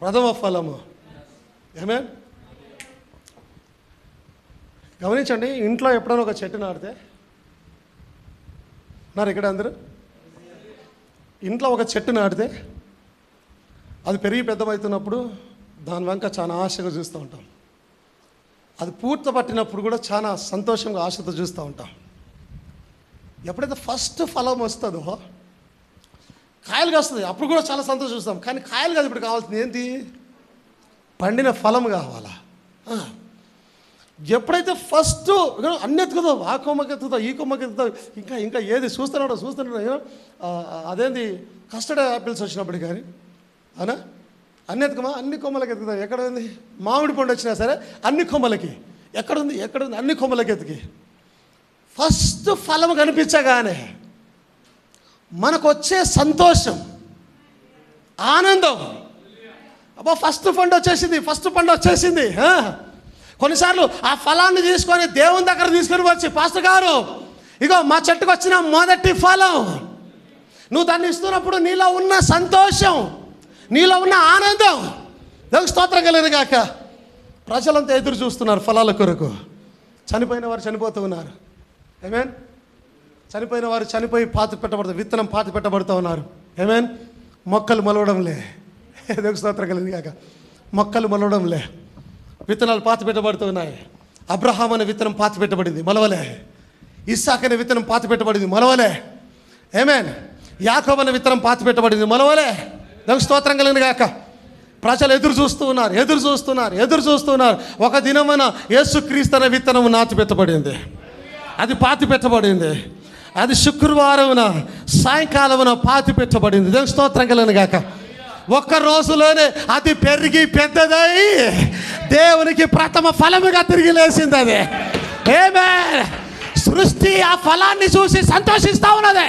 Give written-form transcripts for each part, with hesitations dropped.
ప్రథమ ఫలము. ఆమేన్. గమనించండి, ఇంట్లో ఎప్పుడైనా ఒక చెట్టు నాటితే ఇక్కడ అందరూ ఇంట్లో ఒక చెట్టు నాటితే అది పెరిగి పెద్దమవుతున్నప్పుడు దాని వెంక చాలా ఆశగా చూస్తూ ఉంటాం. అది పూర్తి పట్టినప్పుడు కూడా చాలా సంతోషంగా ఆశతో చూస్తూ ఉంటాం. ఎప్పుడైతే ఫస్ట్ ఫలం వస్తుందో, కాయలు కాస్తుంది, అప్పుడు కూడా చాలా సంతోషం చూస్తాం. కానీ కాయలు కాదు, ఇప్పుడు కావాల్సింది ఏంటి? పండిన ఫలం కావాలా. ఎప్పుడైతే ఫస్ట్ అన్ని ఎత్తుకుతావు, ఆ కొమ్మకి ఎత్తుతావు, ఈ కొమ్మకి ఎత్తుతావు, ఇంకా ఇంకా ఏది చూస్తున్నాడో అదేంది కస్టర్డ్ యాపిల్స్ వచ్చినప్పుడు కానీ అవునా, అన్ని ఎత్తుకమా, అన్ని కొమ్మలకి ఎత్తుకుతావు. ఎక్కడ ఉంది? మామిడి పండు వచ్చినా సరే అన్ని కొమ్మలకి, ఎక్కడుంది అన్ని కొమ్మలకి ఎత్తుకి. ఫస్ట్ ఫలం కనిపించగానే మనకు వచ్చే సంతోషం, ఆనందం, అబ్బా ఫస్ట్ పండు వచ్చేసింది. కొన్నిసార్లు ఆ ఫలాన్ని తీసుకొని దేవుని దగ్గర తీసుకొని వచ్చి, పాస్టర్ గారు ఇగో మా చెట్టుకు వచ్చిన మొదటి ఫలం, నువ్వు దాన్ని ఇస్తున్నప్పుడు నీలో ఉన్న సంతోషం, నీలో ఉన్న ఆనందం, దేవునికి స్తోత్రం కలుగును గాక. ప్రజలంతా ఎదురు చూస్తున్నారు ఫలాల కొరకు. చనిపోయిన వారు చనిపోతూ ఉన్నారు. ఆమేన్. చనిపోయిన వారు చనిపోయి విత్తనం పాతి పెట్టబడుతూ ఉన్నారు. ఆమేన్. మొక్కలు మొలవడంలే. దేవునికి స్తోత్రం కలుగును గాక. మొక్కలు మొలవడంలే, విత్తనాలు పాతి పెట్టబడుతూ ఉన్నాయి. అబ్రహాం అనే విత్తనం పాతి పెట్టబడింది, మొలవలే. ఇస్సాక్ అనే విత్తనం పాతి పెట్టబడింది, మొలవలే. ఆమేన్. యాకోబు అనే విత్తనం పాతి పెట్టబడింది, మొలవలే. దేవునికి స్తోత్రం కలుగును గాక. ప్రజలు ఎదురు చూస్తున్నారు. ఒక దినమున యేసుక్రీస్తు అనే విత్తనం నాటి పెట్టబడింది, అది పాతి పెట్టబడింది. అది శుక్రవారమున సాయంకాలమున పాతి పెట్టబడింది. దేవునికి స్తోత్రం కలుగును గాక. ఒక్క రోజులోనే అది పెరిగి పెద్దదై దేవునికి ప్రథమ ఫలముగా తిరిగి లేచింది. అది ఆమేన్. సృష్టి ఆ ఫలాన్ని చూసి సంతోషిస్తూ ఉన్నది.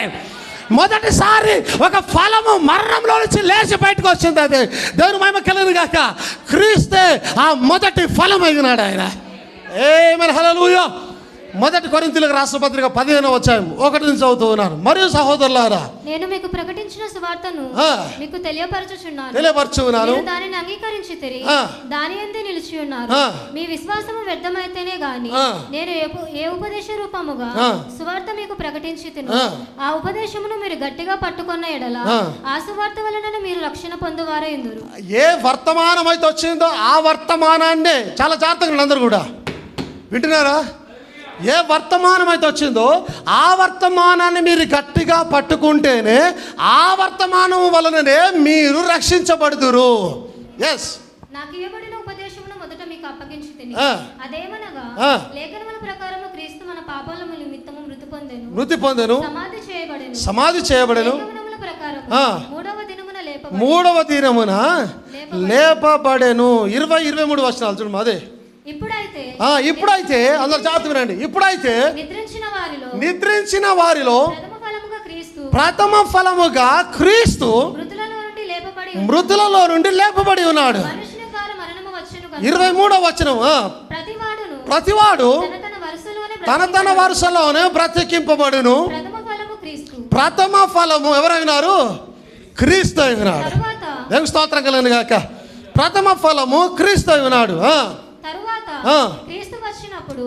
మొదటిసారి ఒక ఫలము మరణంలో నుంచి లేచి బయటకు వచ్చింది. అది దేవుని మహిమ కలుగును గాక. క్రీస్తే ఆ మొదటి ఫలం అయినాడు ఆయన. ఆమేన్. హల్లెలూయా. మొదటి కొరింథీయులకు రాసిన పత్రిక 15వ అధ్యాయం 1 నుంచి చదువుతూ ఉన్నారు. మరియు సహోదరులారా, నేను మీకు ప్రకటించిన సువార్తను మీకు తెలియపరచుచున్నాను. దానిని అంగీకరించితిరి, దాని యందే నిలిచి ఉన్నారు. మీ విశ్వాసము వ్యర్థమైతేనే గాని నేను ఏ ఉపదేశ రూపముగా సువార్త మీకు ప్రకటించితినో ఆ ఉపదేశమును మీరు గట్టిగా పట్టుకున్న ఎడల ఆ సువార్త వలన మీరు రక్షణ పొందువారైందురు. ఏ వర్తమానం అయితే వచ్చిందో ఆ వర్తమానాన్ని, చాలా జాగ్రత్తగా అందరూ కూడా వింటున్నారా? ఏ వర్తమానం అయితే వచ్చిందో ఆ వర్తమానాన్ని మీరు గట్టిగా పట్టుకుంటేనే ఆ వర్తమానం వలననే మీరు రక్షించబడుదురు. ఎస్. నాకు ఇవ్వబడిన ఉపదేశమును మొదట మీకు అప్పగించితిని. అదేమనగా లేఖనముల ప్రకారము క్రీస్తు మన పాపాల నిమిత్తము మృతి పొందెను, సమాధి చేయబడెను. లేఖనముల ప్రకారము మూడవ దినమున లేపబడెను. 20-23 వచనాలు చూడము. అదే ఇప్పుడైతే అందరు జాగ్రత్త వినండి. ఇప్పుడైతే నిద్రించిన వారిలో ప్రథమ ఫలముగా క్రీస్తు మృతులలో నుండి లేపబడి ఉన్నాడు. 23వ వచనం, ప్రతివాడు తన వరుసలోనే బ్రతికింపబడును. ప్రథమ ఫలము ఎవరైనారు? క్రీస్తు అయినాడు. దేవునికి స్తోత్రం కలుగును గాక. ప్రథమ ఫలము క్రీస్తు అయినాడు.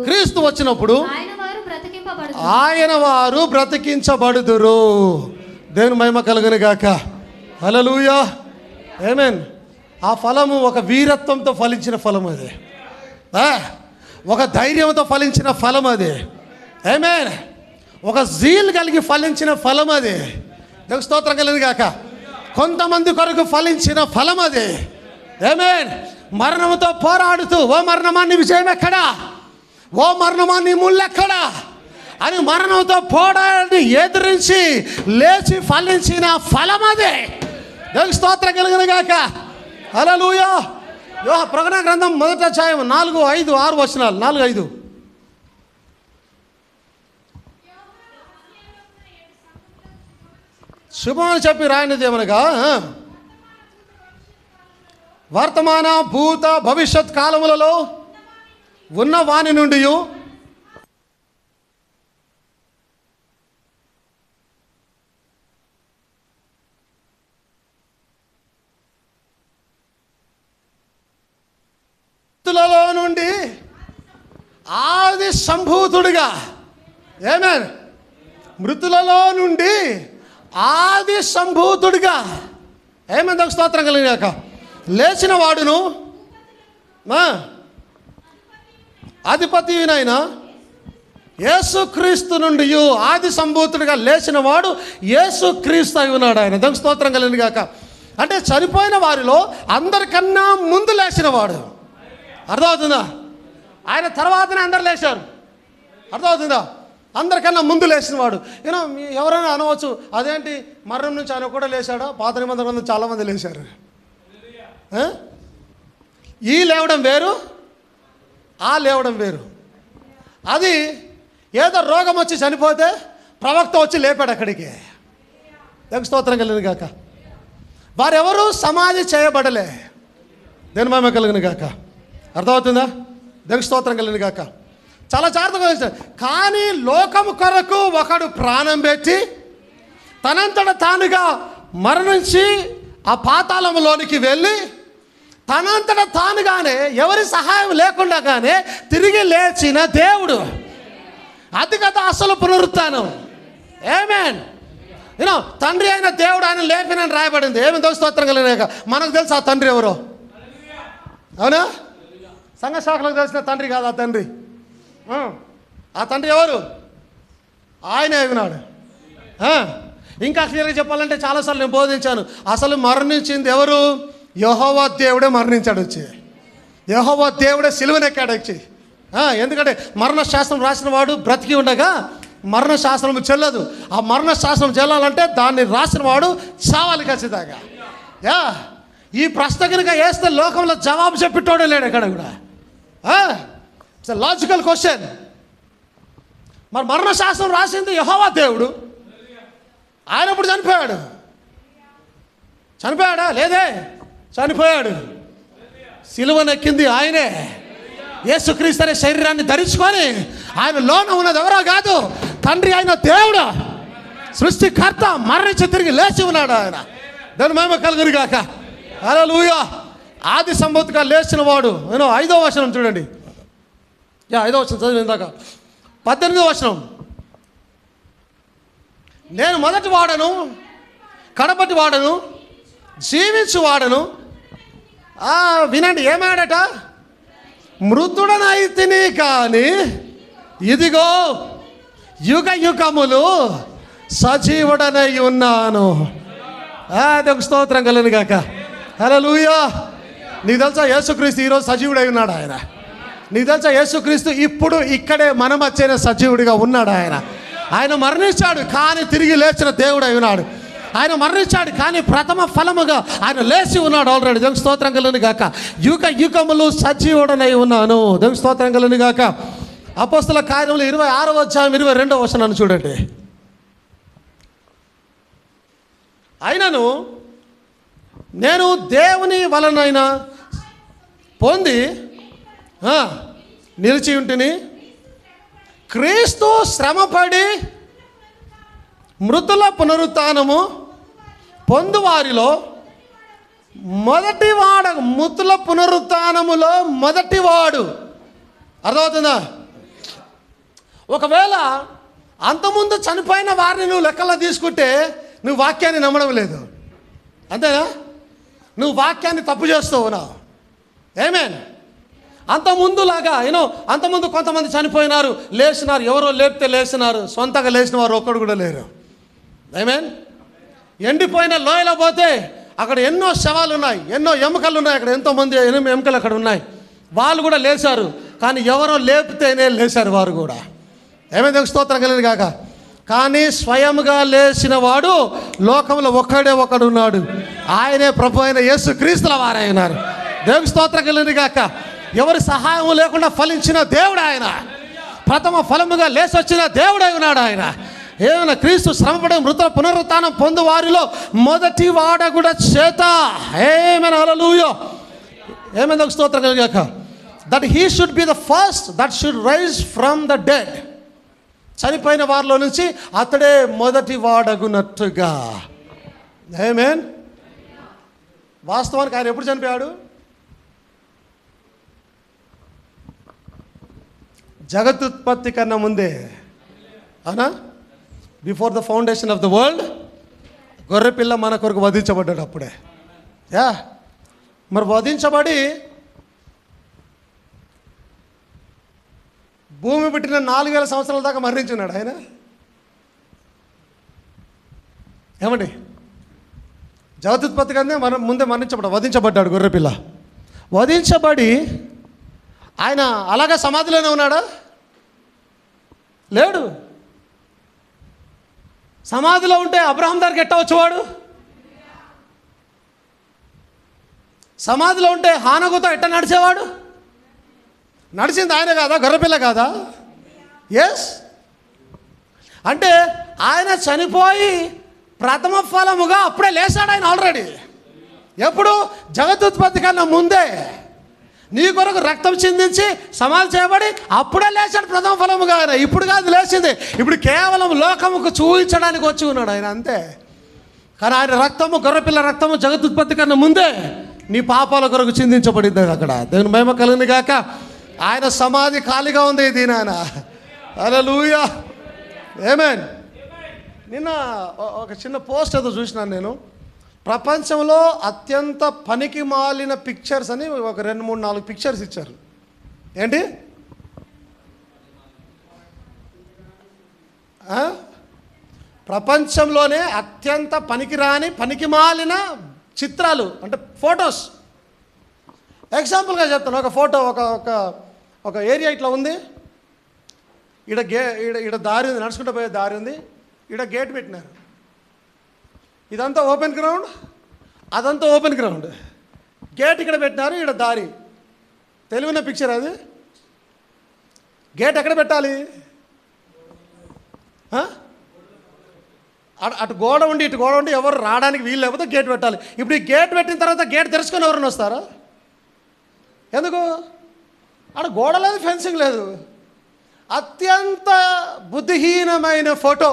క్రీస్తు వచ్చినప్పుడు ఆయన వారు బ్రతికించబడుదురు. దేవుని మహిమ కలుగును గాక. హల్లెలూయా. ఆమేన్. ఆ ఫలము ఒక వీరత్వంతో ఫలించిన ఫలం అది, ఒక ధైర్యంతో ఫలించిన ఫలం అది. ఆమేన్. ఒక జీల్ కలిగి ఫలించిన ఫలం అది. దేవుని స్తోత్రం కలుగును గాక. కొంతమంది కొరకు ఫలించిన ఫలం అది. ఆమేన్. మరణంతో పోరాడుతూ, ఓ మరణమా నీ విజయం ఎక్కడా, ఓ మరణమా నీ ముళ్ళెక్కడా అని మరణంతో పోరాడి ఎదిరించి లేచి ఫలించిన ఫలం అదే. దేవునికి స్తోత్రం కలుగును గాక. హల్లెలూయా. ప్రకటన గ్రంథం 1వ అధ్యాయం 4, 5, 6 వచనాలు. 4, 5. శుభమని చెప్పి రాయనిది ఏమనగా, వర్తమాన భూత భవిష్యత్ కాలములలో ఉన్న వాని నుండి మృతులలో నుండి ఆది సంభూతుడిగా, ఏమేన్, మృతులలో నుండి ఆది సంభూతుడిగా, ఏమేందుకు స్తోత్రం కలిగాక, లేచిన వాడును అధిపతినైన యేసుక్రీస్తు నుండి ఆది సంభూతుడిగా లేచిన వాడు యేసుక్రీస్తు అయి ఉన్నాడు. ఆయన దేవునికి స్తోత్రం కలిగిన గాక. అంటే చనిపోయిన వారిలో అందరికన్నా ముందు లేచిన వాడు. అర్థమవుతుందా? ఆయన తర్వాతనే అందరు లేచారు. అర్థమవుతుందా? అందరికన్నా ముందు లేచిన వాడు. ఎవరైనా అనవచ్చు, అదేంటి మరణం నుంచి ఆయన కూడా లేచాడా? పాత నిబంధన చాలామంది లేచారు. ఈ లేవడం వేరు, ఆ లేవడం వేరు. అది ఏదో రోగం వచ్చి చనిపోతే ప్రవక్త వచ్చి లేపాడు అక్కడికి. దేవునికి స్తోత్రం కలిగిన గాక. వారెవరు సమాధి చేయబడలే. దేని మహిమ కలిగిన గాక. అర్థమవుతుందా? దేవునికి స్తోత్రం కలిగిన గాక. చాలా జాగ్రత్తగా. కానీ లోకము కొరకు ఒకడు ప్రాణం పెట్టి తనంతట తానుగా మరణించి ఆ పాతాళంలోనికి వెళ్ళి తనంతట తానుగానే ఎవరి సహాయం లేకుండానే తిరిగి లేచిన దేవుడు. అది కదా అసలు పునరుత్థానం. ఆమేన్. తండ్రి అయిన దేవుడు ఆయన లేపినని రాయబడింది. ఏమి స్తోత్రం కలిగినాక. మనకు తెలుసు ఆ తండ్రి ఎవరో. అవునా? సంఘ శాఖలకు తెలిసిన తండ్రి కాదు ఆ తండ్రి. ఆ తండ్రి ఎవరు? ఆయనే ఉన్నాడు. ఇంకా క్లియర్గా చెప్పాలంటే చాలాసార్లు నేను బోధించాను. అసలు మరణించింది ఎవరు? యెహోవా దేవుడే మరణించాడు వచ్చి. యెహోవా దేవుడే సిలువనెక్కాడు వచ్చి. ఎందుకంటే మరణ శాస్త్రం రాసిన వాడు బ్రతికి ఉండగా మరణ శాస్త్రం చెల్లదు. ఆ మరణ శాస్త్రం చెల్లాలంటే దాన్ని రాసిన వాడు చావాలి ఖచ్చితంగా. ఈ ప్రశ్న కనుక వేస్తే లోకంలో జవాబు చెప్పేటోడే లేడు ఎక్కడ కూడా. It's logical question. మరి మరణ శాస్త్రం రాసింది యెహోవా దేవుడు. ఆయన ఇప్పుడు చనిపోయాడు. చనిపోయాడా? లేదే, చనిపోయాడు. సిలువనెక్కింది ఆయనే. యేసుక్రీస్తు అనే శరీరాన్ని ధరించుకొని ఆయన లోన ఉన్నది ఎవరో కాదు, తండ్రి అయిన దేవుడు, సృష్టికర్త, మరణించి తిరిగి లేచి ఉన్నాడు ఆయన. దాని మహిమ కలుగును గాక. హల్లెలూయా. ఆది సంభూతిగా లేచిన వాడు. 5వ వచనం చూడండి. 5వ వచనం చదివి ఇందాక 18వ వచనం. నేను మొదటి వాడను, కడపటి వాడను, జీవించు వాడను. వినండి, ఏమాడట? మృతుడనైతిని కానీ ఇదిగో యుగ యుగములు సజీవుడనై ఉన్నాను. అదొక స్తోత్రం కలను గాక. హల్లెలూయా. నీకు తెలుసా యేసుక్రీస్తు ఈరోజు సజీవుడై ఉన్నాడు ఆయన. నీకు తెలుసా యేసుక్రీస్తు ఇప్పుడు ఇక్కడే మనం వచ్చేన సజీవుడిగా ఉన్నాడు ఆయన. ఆయన మరణించాడు కానీ తిరిగి లేచిన దేవుడై ఉన్నాడు. ఆయన మరణించాడు కానీ ప్రథమ ఫలముగా ఆయన లేచి ఉన్నాడు ఆల్రెడీ. దేవునికి స్తోత్రం కలుగును గాక. యుగ యుగములు సజీవుడనై ఉన్నాను. దేవునికి స్తోత్రం కలుగును గాక. అపోస్తల కార్యములు 26వ అధ్యాయం 22వ వచనాన్ని చూడండి. అయినను నేను దేవుని వలనైనా పొంది నిలిచి ఉంటిని. క్రీస్తు శ్రమపడి మృతుల పునరుత్థానము పొందువారిలో మొదటివాడు. మృతుల పునరుత్థానములో మొదటివాడు. అర్థమవుతుందా? ఒకవేళ అంతకుముందు చనిపోయిన వారిని నువ్వు లెక్కలో తీసుకుంటే నువ్వు వాక్యాన్ని నమ్మడం లేదు. అంతేనా? నువ్వు వాక్యాన్ని తప్పు చేస్తావు. ఆమేన్. అంతకుముందులాగా అంతకుముందు కొంతమంది చనిపోయినారు, లేచినారు. ఎవరో లేపితే లేచినారు. సొంతగా లేచిన వారు ఒక్కడు కూడా లేరు. ఆమేన్. ఎండిపోయిన లోయలో పోతే అక్కడ ఎన్నో శవాలు ఉన్నాయి, ఎన్నో ఎముకలు ఉన్నాయి. అక్కడ ఎంతోమంది ఎముకలు అక్కడ ఉన్నాయి. వాళ్ళు కూడా లేచారు కానీ ఎవరో లేపితేనే లేచారు వారు కూడా. ఏమైంది? స్తోత్రం కలిగింది కాక. కానీ స్వయంగా లేచిన వాడు లోకంలో ఒక్కడే ఒకడు ఉన్నాడు. ఆయనే ప్రభు అయిన యేసుక్రీస్తుల వారైనారు. దేవునికి స్తోత్రం కలిగింది కాక. ఎవరి సహాయం లేకుండా ఫలించిన దేవుడు ఆయన. ప్రథమ ఫలముగా లేచి వచ్చిన దేవుడై ఉన్నాడు ఆయన. ఏమైనా క్రీస్తు శ్రమపడే మృతుల పునరుత్థానం పొందు వారిలో మొదటి వాడగుడ చేత. ఏమైనా హల్లెలూయా. ఏమైనా స్తోత్రం కలిగాక. That he should be the first that should rise from the dead. చనిపోయిన వారిలో నుంచి అతడే మొదటి వాడగునట్టుగా. ఆమేన్. వాస్తవానికి ఆయన ఎప్పుడు చనిపోయాడు? జగతుత్పత్తి కన్నా ముందే, అవునా? Before the foundation of the world గొర్రెపిల్ల మన కొరకు వధించబడ్డాడు అప్పుడే. యా, మరి వధించబడి భూమి పుట్టిన 4000 సంవత్సరాల దాకా మరణించున్నాడు ఆయన. ఏమండి? జగతుత్పత్తి కన్నా ముందే వధించబడ్డాడు గొర్రెపిల్ల. వధించబడి ఆయన అలాగే సమాధిలోనే ఉన్నాడా? లేడు. సమాధిలో ఉంటే అబ్రహాం దగ్గరికి ఎట్ట వచ్చేవాడు? సమాధిలో ఉంటే హానగుతో ఎట్ట నడిచేవాడు? నడిచింది ఆయన కాదా? గొర్రెపిల్ల కాదా? ఎస్. అంటే ఆయన చనిపోయి ప్రథమ ఫలముగా అప్పుడే లేచాడు ఆయన ఆల్రెడీ. ఎప్పుడు? జగతుత్పత్తి కన్నా ముందే నీ కొరకు రక్తం చిందించి సమాధి చేయబడి అప్పుడే లేచాడు ప్రథమ ఫలముగా ఆయన. ఇప్పుడు కాదు లేచింది, ఇప్పుడు కేవలం లోకముకు చూపించడానికి వచ్చి ఉన్నాడు ఆయన, అంతే. కానీ ఆయన రక్తము, గొర్రెపిల్ల రక్తము జగతుత్పత్తి కన్నా ముందే నీ పాపాల కొరకు చిందించబడింది అక్కడ. దేవుని మహిమ కలుగును గాక. ఆయన సమాధి ఖాళీగా ఉంది దీనాయన. హల్లెలూయా, ఆమేన్. నిన్న ఒక చిన్న పోస్ట్ ఏదో చూసినాను నేను. ప్రపంచంలో అత్యంత పనికి మాలిన పిక్చర్స్ అని ఒక 2-3-4 పిక్చర్స్ ఇచ్చారు. ఏంటి? ప్రపంచంలోనే అత్యంత పనికిరాని పనికి మాలిన చిత్రాలు అంటే ఫొటోస్. ఎగ్జాంపుల్గా చెప్తాను. ఒక ఫోటో, ఒక ఏరియా ఇట్లా ఉంది. ఈడ దారి ఉంది, నడుచుకుంటూ పోయే దారి ఉంది. ఈడ గేట్ పెట్టినారు. ఇదంతా ఓపెన్ గ్రౌండ్, అదంతా ఓపెన్ గ్రౌండ్. గేట్ ఇక్కడ పెట్టినారు, ఈడ దారి. తెలివిన పిక్చర్ అది. గేట్ ఎక్కడ పెట్టాలి? అటు గోడ ఉండి ఇటు గోడ ఉండి ఎవరు రావడానికి వీలు లేకపోతే గేట్ పెట్టాలి. ఇప్పుడు ఈ గేట్ పెట్టిన తర్వాత గేట్ తెరుచుకొని ఎవరైనా వస్తారా? ఎందుకు? అక్కడ గోడ లేదు, ఫెన్సింగ్ లేదు. అత్యంత బుద్ధిహీనమైన ఫోటో.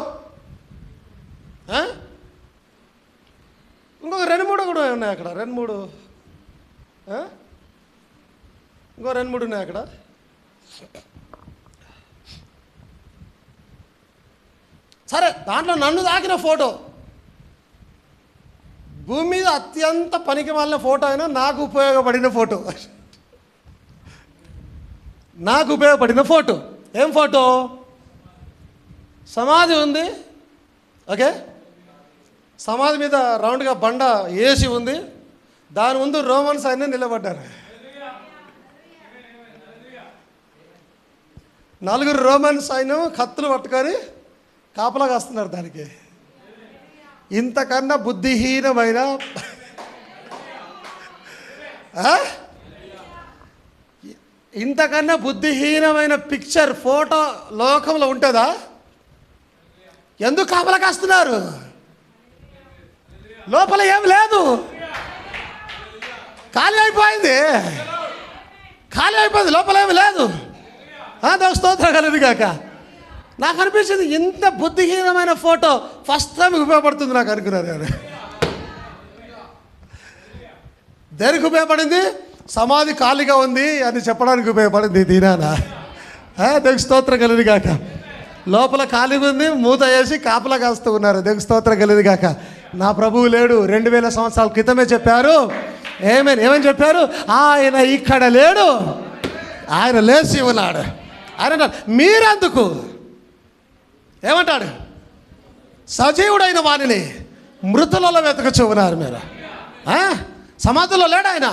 ఇంకొక 2-3 కూడా ఉన్నాయి అక్కడ. 2-3 ఇంకో 2-3 ఉన్నాయి అక్కడ. సరే, దాంట్లో నన్ను తాకిన ఫోటో, భూమి మీద అత్యంత పనికి మాలిన ఫోటో అయినా నాకు ఉపయోగపడిన ఫోటో. నాకు ఉపయోగపడిన ఫోటో ఏం ఫోటో? సమాధి ఉంది, ఓకే. సమాధి మీద రౌండ్గా బండ ఏసి ఉంది. దాని ముందు రోమన్స్ ఆయన నిలబడ్డారు. 4 రోమన్స్ ఆయన కత్తులు పట్టుకొని కాపలా కాస్తున్నారు దానికి. ఇంతకన్నా బుద్ధిహీనమైన ఇంతకన్నా బుద్ధిహీనమైన పిక్చర్ ఫోటో లోకంలో ఉంటుందా? ఎందుకు కాపలా కాస్తున్నారు? లోపల ఏం లేదు, ఖాళీ అయిపోయింది. లోపల ఏమి లేదు. దానికి స్తోత్రం కలుగును గాక. నాకు అనిపించింది ఇంత బుద్ధిహీనమైన ఫోటో ఫస్ట్ టైం ఉపయోగపడుతుంది నాకు అనుకున్నాను నేను. దేనికి ఉపయోగపడింది? సమాధి ఖాళీగా ఉంది అని చెప్పడానికి ఉపయోగపడింది. దీనానా? దేవునికి స్తోత్రం కలుగును గాక. లోపల ఖాళీగా ఉంది, మూత వేసి కాపలా కాస్తూ ఉన్నారు. దేవునికి స్తోత్రం కలుగును గాక. నా ప్రభువు లేడు. 2000 సంవత్సరాల క్రితమే చెప్పారు. ఏమని చెప్పారు? ఆయన ఇక్కడ లేడు, ఆయన లేచి ఉన్నాడు. ఆయన అంటాడు, మీరెందుకు? ఏమంటాడు? సజీవుడైన వాణిని మృతులలో వెతకచ్చు ఉన్నారు మీరు. సమాధిలో లేడు ఆయన.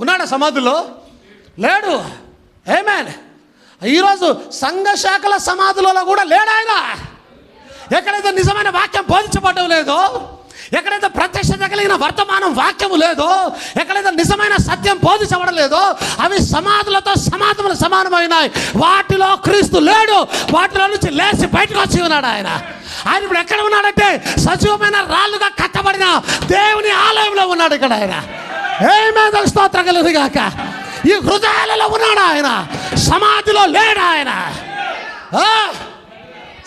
ఉన్నాడా? సమాధిలో లేడు. ఆమేన్. ఈరోజు సంఘ శాఖల సమాధులలో కూడా లేడు ఆయన. ఎక్కడైతే నిజమైన వాక్యం బోధించబడడం లేదో, ఎక్కడైతే ప్రత్యక్షత కలిగిన వర్తమానం వాక్యము లేదో, ఎక్కడైతే నిజమైన సత్యం బోధించబడలేదో అవి సమాధులతో సమానమైనాయి. వాటిలో క్రీస్తు లేడు. వాటిలో నుంచి లేచి బయటకు వచ్చి ఉన్నాడు ఆయన. ఆయన ఇప్పుడు ఎక్కడ ఉన్నాడంటే సజీవమైన రాళ్ళుగా కట్టబడిన దేవుని ఆలయంలో ఉన్నాడు ఇక్కడ ఆయన. ఏమేదో స్తోత్రం కలుగును గాక. ఈ హృదయాలలో ఉన్నాడు ఆయన, సమాధిలో లేడు ఆయన.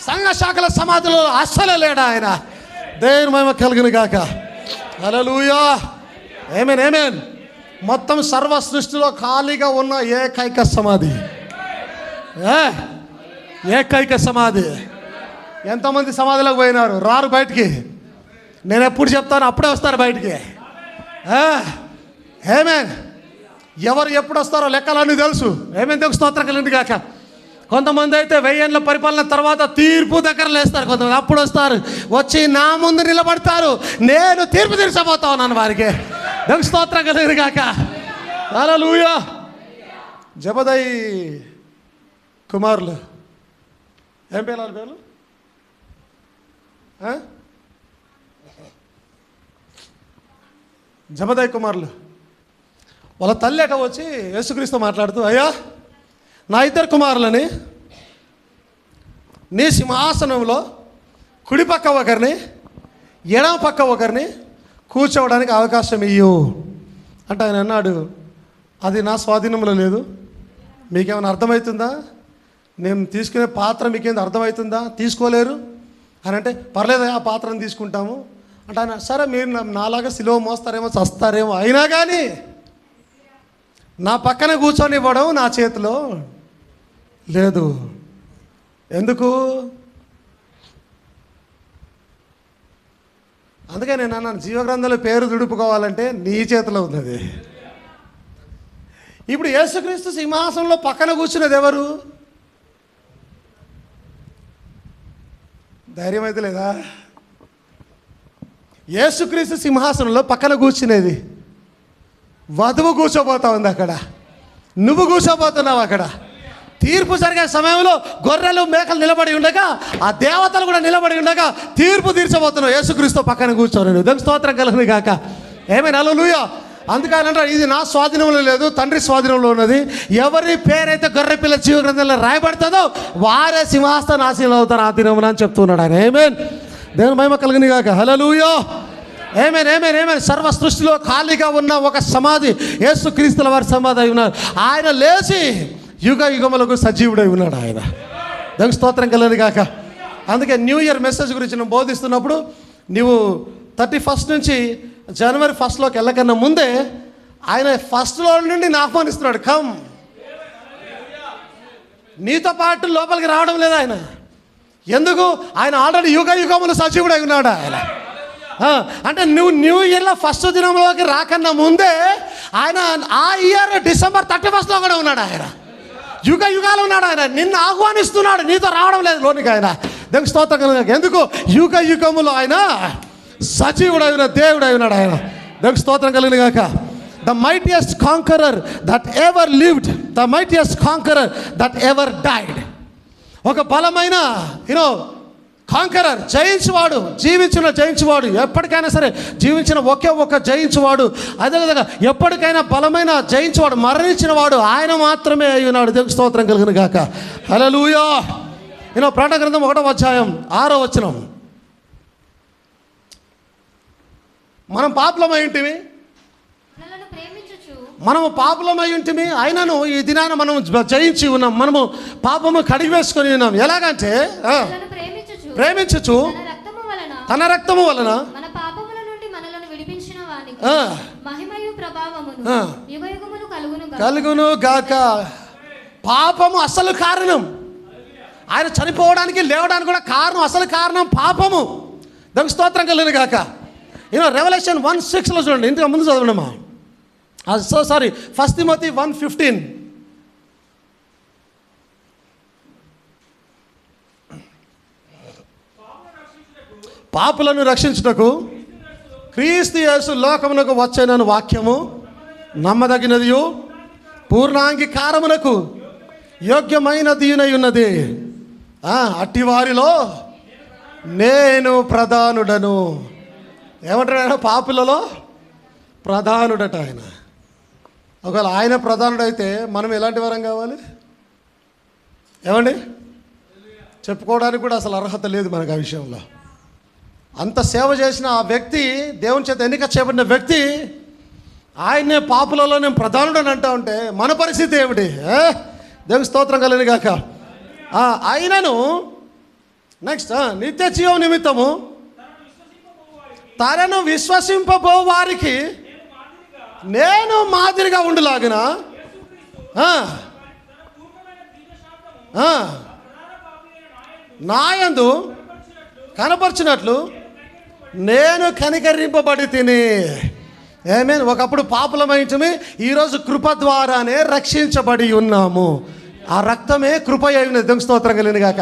సంఘ శాఖల సమాధిలో అస్సలే లేడు ఆయన. దేవుని మహిమ కలుగును గాక. హల్లెలూయా, ఆమేన్. మొత్తం సర్వ సృష్టిలో ఖాళీగా ఉన్న ఏకైక సమాధి ఏకైక సమాధి. ఎంతమంది సమాధిలోకి పోయినారు, రారు బయటికి. నేను ఎప్పుడు చెప్తాను అప్పుడే వస్తారు బయటికి. ఏమేన్ ఎవరు ఎప్పుడు వస్తారో లెక్కలన్నీ తెలుసు. ఏమేమి తెలుసు, స్తోత్రం కలిగింది కాక. కొంతమంది అయితే 1000 ఏళ్ళ పరిపాలన తర్వాత తీర్పు దగ్గర లేస్తారు. కొంతమంది అప్పుడు వస్తారు, వచ్చి నా ముందు నిలబడతారు, నేను తీర్పు తీర్చబోతా ఉన్నాను వారికి. దేవునికి స్తోత్రం కలిగింది కాక. హల్లెలూయా. జబదయి కుమారులు ఏం పేర్లు వాళ్ళ పేర్లు? జబదయి కుమారులు. వాళ్ళ తల్లి అట వచ్చి యేసుక్రీస్తు మాట్లాడుతూ, అయ్యా నా 2 కుమారులని నీ సింహాసనంలో కుడి పక్క ఒకరిని ఎడమ పక్క ఒకరిని కూర్చోవడానికి అవకాశం ఇయ్యు అంటే ఆయన అన్నాడు, అది నా స్వాధీనంలో లేదు, మీకేమైనా అర్థమవుతుందా? నేను తీసుకునే పాత్ర మీకేంది అర్థమవుతుందా? తీసుకోలేరు అని అంటే, పర్లేదు ఆ పాత్రను తీసుకుంటాము అంటే ఆయన, సరే మీరు నాలాగా సిలువ మోస్తారేమో చస్తారేమో, అయినా కానీ నా పక్కన కూర్చొనివ్వడం నా చేతిలో లేదు. ఎందుకు? అందుకే నేను అన్నాను, జీవగ్రంథంలో పేరు దుడుపుకోవాలంటే నీ చేతిలో ఉన్నది. ఇప్పుడు యేసుక్రీస్తు సింహాసనంలో పక్కన కూర్చున్నది ఎవరు? ధైర్యం అయితే లేదా? యేసుక్రీస్తు సింహాసనంలో పక్కన కూర్చునేది వధువు కూర్చోబోతా ఉంది అక్కడ, నువ్వు కూర్చోబోతున్నావు అక్కడ. తీర్పు జరిగే సమయంలో గొర్రెలు మేకలు నిలబడి ఉండగా, ఆ దేవతలు కూడా నిలబడి ఉండగా తీర్పు తీర్చబోతున్నావు యేసుక్రీస్తు పక్కన కూర్చోను. దేవునికి స్తోత్రం కలుగును గాక. ఏమైనా హల్లెలూయా. అందుకనంటే ఇది నా స్వాధీనంలో లేదు, తండ్రి స్వాధీనంలో ఉన్నది. ఎవరి పేరైతే గొర్రె పిల్ల జీవ గ్రంథంలో రాయబడుతుందో వారే సింహాసన ఆశీనులు అవుతారు ఆ దినమున అని చెప్తున్నాడు ఆయన. ఏమేన్. దేవుని మహిమ కలుగును గాక. హల్లెలూయా. Amen amen amen. సర్వ సృష్టిలో ఖాళీగా ఉన్న ఒక సమాధి యేసుక్రీస్తుల వారి సమాధి అయి ఉన్నారు. ఆయన లేచి యుగ యుగములకు సజీవుడై ఉన్నాడు ఆయన. దేవునికి స్తోత్రం కలుగును గాక. అందుకే న్యూ ఇయర్ మెసేజ్ గురించి నేను బోధిస్తున్నప్పుడు నీవు 31 నుంచి జనవరి 1లోకి వెళ్ళకన్నా ముందే ఆయన 1లో నుండి ఆహ్వానిస్తున్నాడు, కమ్. నీతో పాటు లోపలికి రావడం లేదు ఆయన. ఎందుకు? ఆయన ఆల్రెడీ యుగ యుగములు సజీవుడై ఉన్నాడు ఆయన. అంటే నువ్వు న్యూ ఇయర్లో 1st దినంలోకి రాకన్నా ముందే ఆయన ఆ ఇయర్ డిసెంబర్ 31లో కూడా ఉన్నాడు ఆయన. యుగ యుగాలు ఉన్నాడు ఆయన. నిన్ను ఆహ్వానిస్తున్నాడు, నీతో రావడం లేదు లోనికి ఆయన. దేవునికి స్తోత్రం కలుగును. ఎందుకు? యుగ యుగములో ఆయన సజీవుడైన దేవుడై ఉన్నాడు ఆయన. దేవునికి స్తోత్రం కలుగును గాక. The mightiest conqueror that ever lived, the mightiest conqueror that ever died. ఒక బలమైన కాంకరర్, జయించువాడు, జయించువాడు, ఎప్పటికైనా సరే జీవించిన ఒకే ఒక జయించువాడు, అదేవిధంగా ఎప్పటికైనా బలమైన జయించువాడు, మరణించిన వాడు ఆయన మాత్రమే అయి ఉన్నాడు. దేవునికి స్తోత్రం కలుగును గాక. హల్లెలూయా. ప్రకటన గ్రంథం 1వ అధ్యాయం 6వ వచనం. మనం పాపులమై ఉంటిమి, మనము పాపులమై ఉంటిమి, అయినను ఈ దినాన మనం జయించి ఉన్నాం. మనము పాపము కడిగి వేసుకొని ఉన్నాం. ఎలాగంటే ప్రేమించుచు తన రక్తము వలన కలుగును గాక. పాపము అసలు కారణం. ఆయన చనిపోవడానికి లేవడానికి కూడా కారణం, అసలు కారణం పాపము. దానికి స్తోత్రం కలుగును గాక. రెవల్యూషన్ 1:6లో చూడండి. ఇంతకు ముందు చదవండమ్మా. Sorry, 1 Timothy 1:15. పాపులను రక్షించుటకు క్రీస్తు యేసు లోకమునకు వచ్చేనను వాక్యము నమ్మదగినదియు పూర్ణాంగీకారమునకు యోగ్యమైనదియునై ఉన్నది. అట్టి వారిలో నేను ప్రధానుడను. ఏమంటాడు ఆయన? పాపులలో ప్రధానుడట ఆయన. ఒకవేళ ఆయన ప్రధానుడైతే మనం ఎలాంటి వరం కావాలి? ఏమండి? చెప్పుకోవడానికి కూడా అసలు అర్హత లేదు మనకు ఆ విషయంలో. అంత సేవ చేసిన ఆ వ్యక్తి, దేవుని చేత ఎన్నిక చేయబడిన వ్యక్తి, ఆయన్నే పాపులలో నేను ప్రధానుడు అని అంటా ఉంటే మన పరిస్థితి ఏమిటి? దేవుని స్తోత్రం కలుగును గాక. ఆయనను నెక్స్ట్ నిత్య జీవం నిమిత్తము తనను విశ్వసింపబో వారికి నేను మాదిరిగా ఉండులాగిన నాయందు కనపరిచినట్లు నేను కనికరింపబడి తిని. ఆమేన్. ఒకప్పుడు పాపులమైంటిమి, ఈరోజు కృప ద్వారానే రక్షించబడి ఉన్నాము. ఆ రక్తమే కృప అయి ఉన్నది. దేవుని స్తోత్రం కలిగిన గాక.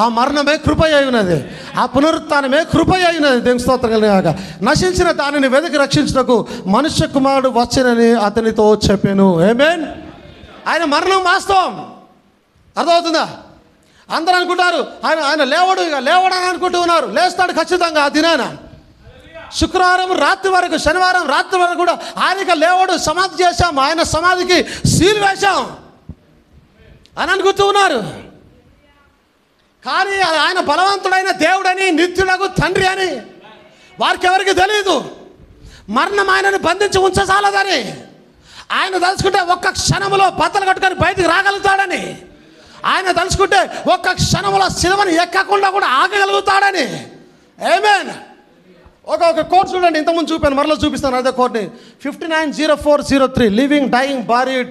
ఆ మరణమే కృప అయి ఉన్నది. ఆ పునరుత్థానమే కృప అయి ఉన్నది. దేవుని స్తోత్రం కలిగిన గాక. నశించిన దానిని వెతికి రక్షించుటకు మనుష్య కుమారుడు వచ్చెనని అతనితో చెప్పాను. ఆమేన్. ఆయన మరణం వాస్తవం. అర్థమవుతుందా? అందరూ అనుకుంటారు ఆయన లేవడు, ఇక లేవడని అనుకుంటూ ఉన్నారు. లేస్తాడు ఖచ్చితంగా ఆ దినాన. శుక్రవారం రాత్రి వరకు, శనివారం రాత్రి వరకు కూడా ఆయనకి లేవడు. సమాధి చేశాం, ఆయన సమాధికి సీల్ వేశాం అని అనుకుంటూ ఉన్నారు. కానీ ఆయన బలవంతుడైన దేవుడని, నిత్యుడకు తండ్రి అని వారికి ఎవరికి తెలియదు. మరణం ఆయనను బంధించి ఉంచసాలదని. ఆయన తలుచుకుంటే ఒక్క క్షణంలో బద్దలు కట్టుకొని బయటికి రాగలుగుతాడని. ఆయన తలుచుకుంటే ఒక్క క్షణంలో సిలువను ఎక్కకుండా కూడా ఆగగలుగుతాడని. ఆమేన్. ఒక కోట్ చూడండి, ఇంతకుముందు చూపాను, మరలో చూపిస్తాను అదే కోట్ని. 590403 living, dying, buried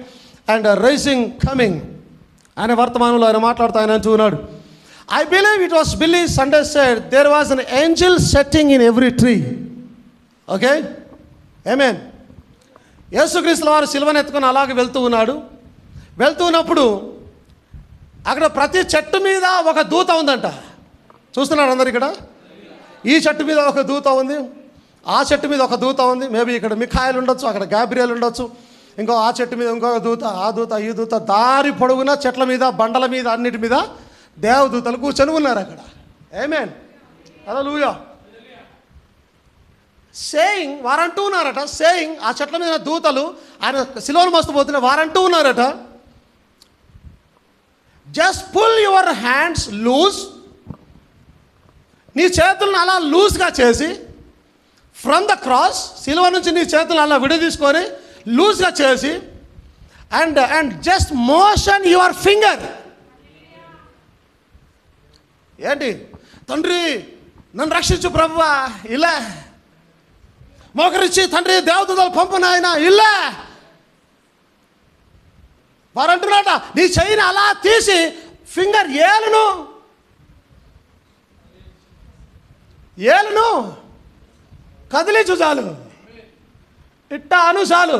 and rising, coming అనే వర్తమానంలో ఆయన మాట్లాడుతూ ఆయన అంటున్నాడు, I believe it was Billy Sunday said there was an angel setting in every tree. Okay? Amen. యేసుక్రీస్తుల వారు సిలువను ఎత్తుకొని అలాగే వెళ్తూ ఉన్నాడు. వెళ్తూ ఉన్నప్పుడు అక్కడ ప్రతి చెట్టు మీద ఒక దూత ఉందంట. చూస్తున్నారు అందరు ఇక్కడ? ఈ చెట్టు మీద ఒక దూత ఉంది, ఆ చెట్టు మీద ఒక దూత ఉంది. మేబీ ఇక్కడ మిఖాయిల్ ఉండొచ్చు, అక్కడ గాబ్రియల్ ఉండొచ్చు, ఇంకో ఆ చెట్టు మీద ఇంకొక దూత, ఆ దూత, ఈ దూత. దారి పొడుగున చెట్ల మీద, బండల మీద, అన్నిటి మీద దేవదూతలు కూర్చొని ఉన్నారు అక్కడ. ఆమేన్. హల్లెలూయా. సేయింగ్, వారంటూ ఉన్నారట, సేయింగ్, ఆ చెట్ల మీద దూతలు ఆయన సిలువను మోస్తూ వారంటూ ఉన్నారట, just pull your hands loose. నీ చేతులను అలా లూజ్గా చేసి, ఫ్రమ్ ద క్రాస్, సిలువ నుంచి నీ చేతులను అలా విడదీసుకొని లూజ్గా చేసి, and just motion your finger. ఏంటి? తండ్రి నన్ను రక్షించు ప్రభువా, ఇలా మోకరించి, తండ్రి దేవదూతలు పంపు నాయన, ఇలా వారు అంటున్నాట, నీ చెయ్యిని అలా తీసి ఫింగర్ ఏలును కదిలించు చాలు, ఇట్టా అను చాలు.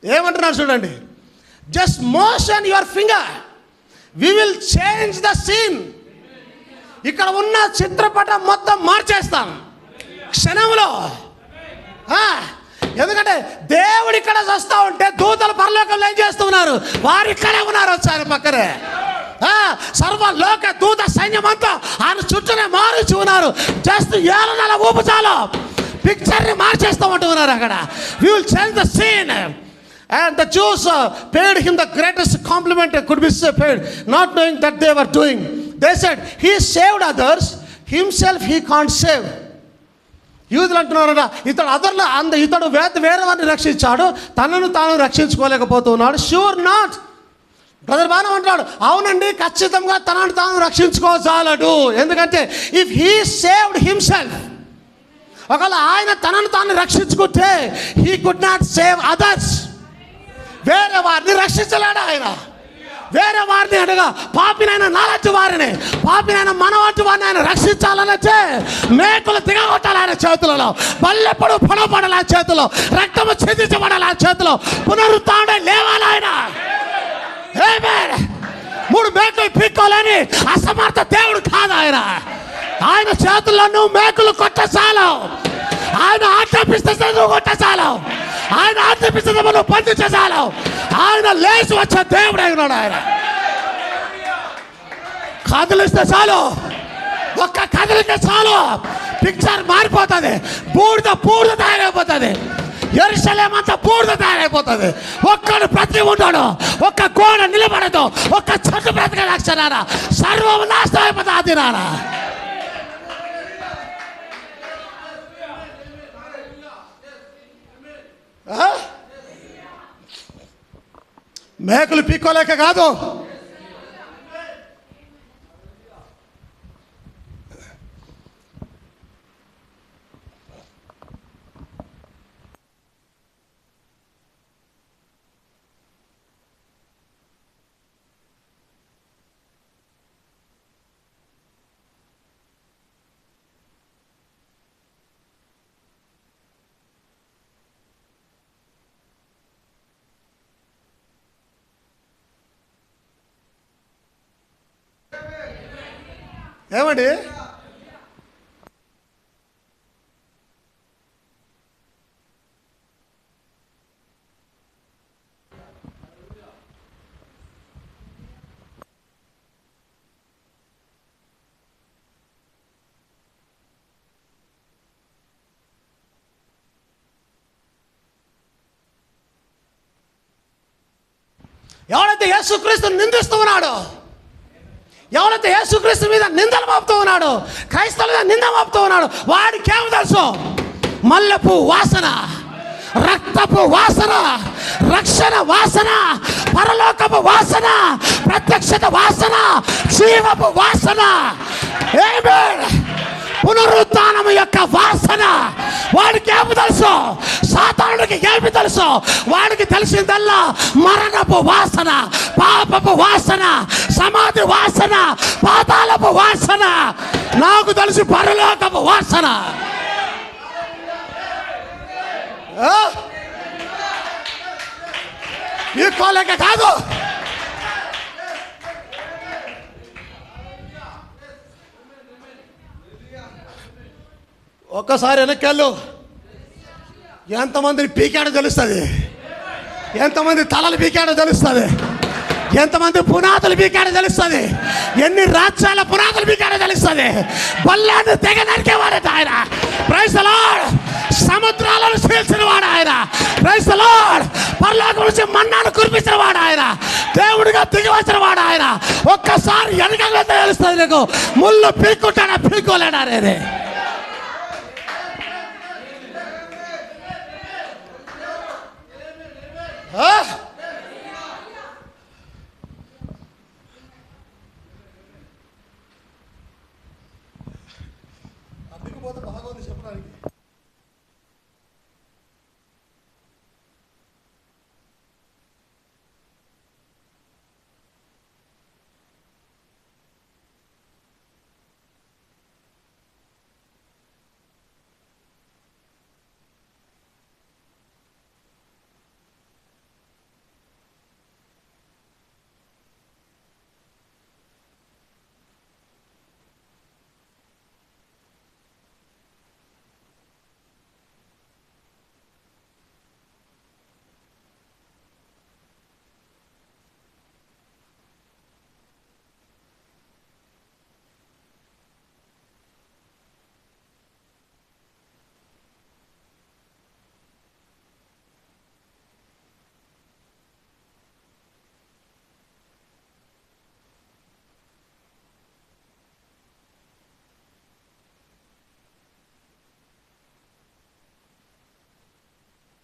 ఏమంటున్నారు చూడండి, just motion your finger, we will change the scene. ఇక్కడ ఉన్న చిత్రపటం మొత్తం మార్చేస్తాం క్షణంలో. ఎందుకంటే దేవుడు ఇక్కడ వస్తూ ఉంటే దూతలు పరలోకంలో ఏం చేస్తున్నారు? వారు ఇక్కడే ఉన్నారు, వచ్చారు పక్కనే. సర్వలోక దూత సైన్యం అంతా ఆయన చుట్టూనే మారుచు ఉన్నారు. జస్ట్ ఏళ్ళ ఊపు చాలు, పిక్చర్ని మార్చేస్తామంటూ ఉన్నారు అక్కడ. We will change the scene. And the Jews paid him the greatest compliment could be paid, not knowing that they were doing. They said, he saved others, himself he can't save. యూదులు అంటున్నారట, ఇతడు వేరే వారిని రక్షించాడు, తనను తాను రక్షించుకోలేకపోతున్నాడు. Sure not. Brother Bhanu అంటున్నాడు, అవునండి, ఖచ్చితంగా తనను తాను రక్షించుకోజాలడు. ఎందుకంటే ఇఫ్ హీ సేవ్డ్ హిమ్సెల్ఫ్, ఒకవేళ ఆయన తనను తాను రక్షించుకుంటే he could not save others. వేరే వారిని రక్షించలేడు ఆయన. వేరే వారిని అనగా పాపినైనా నాలటి వారిని, పాపినైనా మనవంటి వారిని ఆయన రక్షించాలనొచ్చే మేకులు దిగగొట్టాలి ఆయన చేతులలో, బల్లెప్పుడు పొడవబడాలి ఆయన చేతిలో, రక్తము ఛేదించబడాలి ఆయన చేతిలో, పునరుత్థానం లేవాలి ఆయన. ఆమేన్. 3 మేకులు పీక్కోలేని అసమర్థ దేవుడు కాదు ఆయన. ఆయన చేతుల్లో నువ్వు మేకులు కొట్టచాలు, ఆయన ఆజ్ఞాపిస్తే నువ్వు కొట్టచాలు, ఆయన ఆజ్ఞాపిస్తే నువ్వు బంధించాలు. ఆయన లేచి వచ్చే దేవుడు అయినాడు. ఆయన కదిలిస్తే చాలు, ఒక్క కదిలిస్తే చాలు, పిక్చర్ మారిపోతుంది. బూడిద తయారైపోతుంది. యెరూషలేము అంతా బూడిద తయారైపోతుంది. ఒక్కడు ప్రతి ఉంటాడు, ఒక్క గోడ నిలబడదు, ఒక్క చెట్టు బ్రతక లక్షణారా సర్వం నాశనం అయిపోతుంది. అది నారా మేకులు పీక్కోలేక కాదు, ఏమండి? ఎవరైతే యేసుక్రీస్తుని నిందిస్తూ ఉన్నాడో, ఎవరైతే యేసుక్రీస్తు మీద నిందలు మోపుతూ ఉన్నాడో, క్రైస్తవుల మీద నింద మోపుతూ ఉన్నాడు, వాడికి ఏమి తెలుసు? మల్లెపు వాసన, రక్తపు వాసన, రక్షణ వాసన, పరలోకపు వాసన, ప్రత్యక్షత వాసన, జీవపు వాసన, ఆమేన్, పునరుత్థానము యొక్క వాసన. వాడికి ఏమి తెలుసు? సాతానుడికి ఏమి తెలుసు? వాడికి తెలిసిందల్లా మరణపు వాసన, పాపపు వాసన, సమాధి వాసన, పాతాళపు వాసన. నాకు తెలిసి పరలోకపు వాసన. ఈ కోలేక కాదు. ఒక్కసారి వెనక్కెళ్ళు, ఎంతమందిని పీకాడో తెలుస్తుంది, ఎంతమంది తలలు పీకాడో తెలుస్తుంది, ఎంతమంది పునాదులు పీకాడో తెలుస్తుంది, ఎన్ని రాజ్యాల పునాదులు పీకాడో తెలుస్తుంది. బల్లాన్ని తెగ నరికేవాడట ఆయన. Praise the lord. సముద్రాలను చీల్చిన వాడు ఆయన. Praise the lord. పరలోకం నుంచి మన్నాను కురిపించిన వాడు ఆయన. దేవుడిగా దిగి వచ్చిన వాడు ఆయన. ఒక్కసారి వెనకాల తెలుస్తుంది నీకు, ముళ్ళు పీక్కుంటాడా పీక్కోలేడా అనేది. అద్దెకుపోతే బాగుంది చెప్పడానికి.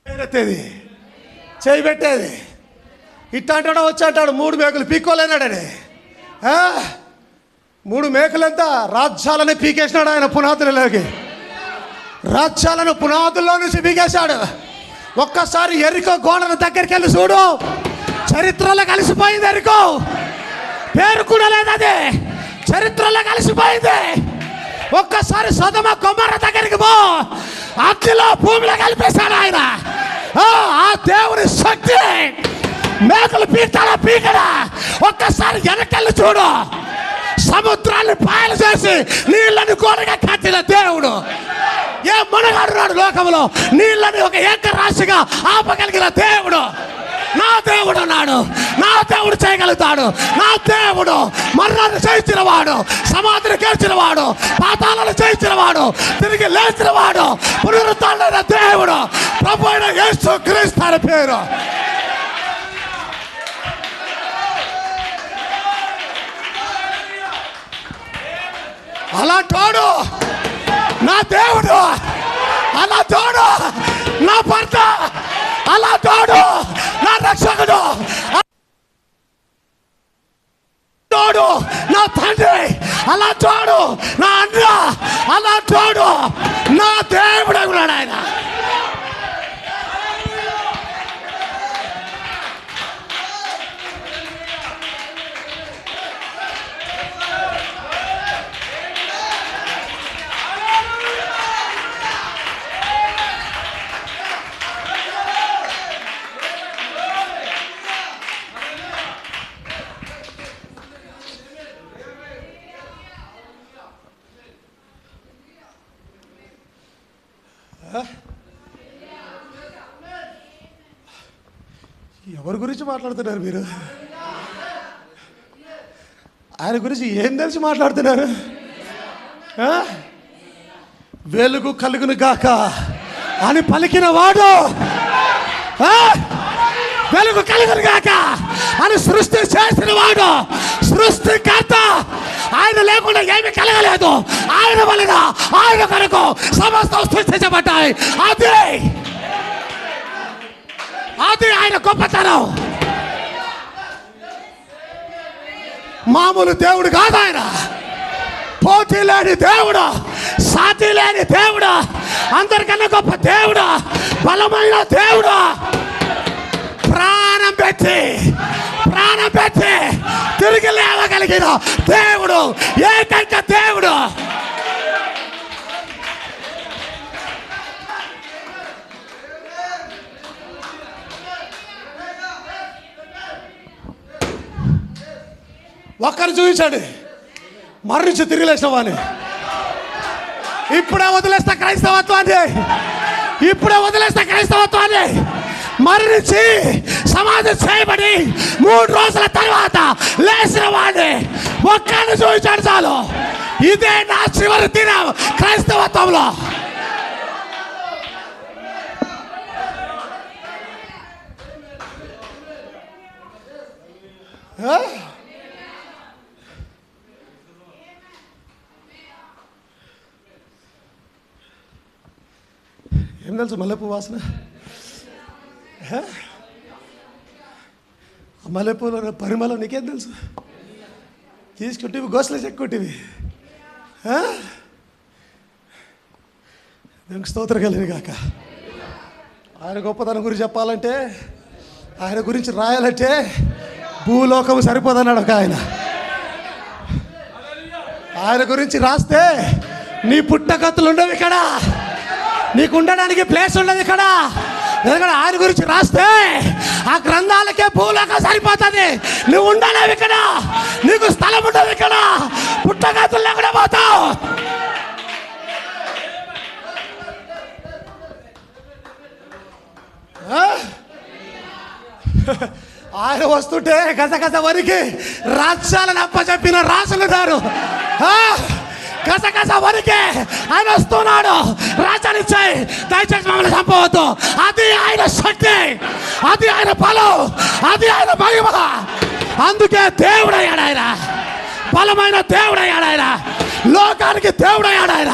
ఎత్తేది, చేయి పెట్టేది, ఇట్టాంటాడో వచ్చాంటాడు. 3 మేకులు పీక్కోలేనాడని. 3 మేకులంతా రాజ్యాలని పీకేసినాడు ఆయన. పునాదులలోకి, రాజ్యాలను పునాదుల్లో నుంచి పీకేశాడు. ఒక్కసారి ఎరికో గోడల దగ్గరికి వెళ్ళి చూడు, చరిత్రలో కలిసిపోయింది. ఎరికో పేరు కూడా లేదు, అది చరిత్రలో కలిసిపోయింది. ఒక్కసారి సొదొమ గొమొర్ర దగ్గరికి పో, అగ్నిలో భూమిలో కలిపేశాడు ఆయన. ఆ దేవుని శక్తి మేకలు పీకుతాడా పీకడా? ఒక్కసారి వెనకెళ్ళి చూడు, సముద్రాన్ని పాయలు చేసి నీళ్ళని గోడగా కట్టిన దేవుడు. ఏ మునగాడున్నాడు లోకంలో నీళ్ళని ఒక ఏకరాశిగా ఆపగలిగిన దేవుడు. నా దేవుడు అన్నాడు. నా దేవుడు చేయగలుగుతాడు. నా దేవుడు మరణాన్ని జయించిన వాడు, సమాధిని గెలిచిన వాడు, పాతాళాలను జయించిన వాడు, తిరిగి లేచిన వాడు, పునరుత్థానమైన దేవుడు, ప్రభు అయిన యేసుక్రీస్తు అని పేరు. అలా తోడు నా దేవుడు, అలా తోడు నా భర్త, అలా తోడు నా రక్షకుడు, తోడు నా తండ్రి, అలా తోడు నా అన్న, అలా తోడు నా దేవుడు ఉన్నాడు ఆయన. ఎవరి గురించి మాట్లాడుతున్నారు మీరు? ఆయన గురించి ఏం తెలిసి మాట్లాడుతున్నారు? వెలుగు కలుగును గాక అని పలికిన వాడు, వెలుగు కలుగును గాక అని సృష్టి చేసిన వాడు, సృష్టికర్త. ఆయన లేకుండా ఏమి కలగలేదు. ఆయన వలన, ఆయన కొరకు సమస్తం సృష్టించబడ్డాయి. అది ఆయన గొప్పతనం. మామూలు దేవుడు కాదు ఆయన. పోటీ లేని దేవుడు, సాటి లేని దేవుడు, అందరికన్నా గొప్ప దేవుడు, బలమైన దేవుడు. ప్రాణం పెట్టి తిరిగి లేవగలిగిన దేవుడు, ఏకైక దేవుడు. ఒక్కరు చూపించాడు మరణించి తిరిగి లేచిన వాడిని. ఇప్పుడే వదిలేస్తా క్రైస్తవత్వాన్ని. మరణించి సమాధి చేయబడి 3 రోజుల తర్వాత లేచిన వాడిని ఒక్కరిని చూపించాడు చాలు. ఇదే నా చివరి దినం క్రైస్తవత్వంలో. ఏం తెలుసు మల్లెపూ వాసన? మల్లెపూల పరిమళం నీకేం తెలుసు? తీసుకుంటేవి గోసలు చెక్కుంటేవి. దేవునికి స్తోత్రం కలిగిన గాక. ఆయన గొప్పతనం గురించి చెప్పాలంటే, ఆయన గురించి రాయాలంటే భూలోకం సరిపోదన్నాడు ఒక ఆయన. ఆయన గురించి రాస్తే నీ పుట్టగతులు ఉండవు ఇక్కడ, నీకు ఉండడానికి ప్లేస్ ఉండదు ఇక్కడ. ఎందుకంటే ఆయన గురించి రాస్తే ఆ గ్రంథాలకే భూలోకం సరిపోతుంది. నువ్వు ఉండలేవు ఇక్కడ, నీకు స్థలం ఉండదు ఇక్కడ, పుట్టగతులు లేకుండా పోతావు. ఆయన వస్తుంటే గజగజ వరికి రాజ్యాలను అప్పచెప్పిన రాజులున్నారు. గజగజ వరికే ఆయన వస్తున్నాడు. రాజ్యాన్నిచ్చాయి, దయచేసి మమ్మల్ని చంపవద్దు. అది ఆయన శక్తి, అది ఆయన బలం, అది ఆయన మహిమ. అందుకే దేవుడయ్యాడు ఆయన, బలమైన దేవుడయ్యాడు ఆయన, లోకానికి దేవుడయ్యాడు ఆయన.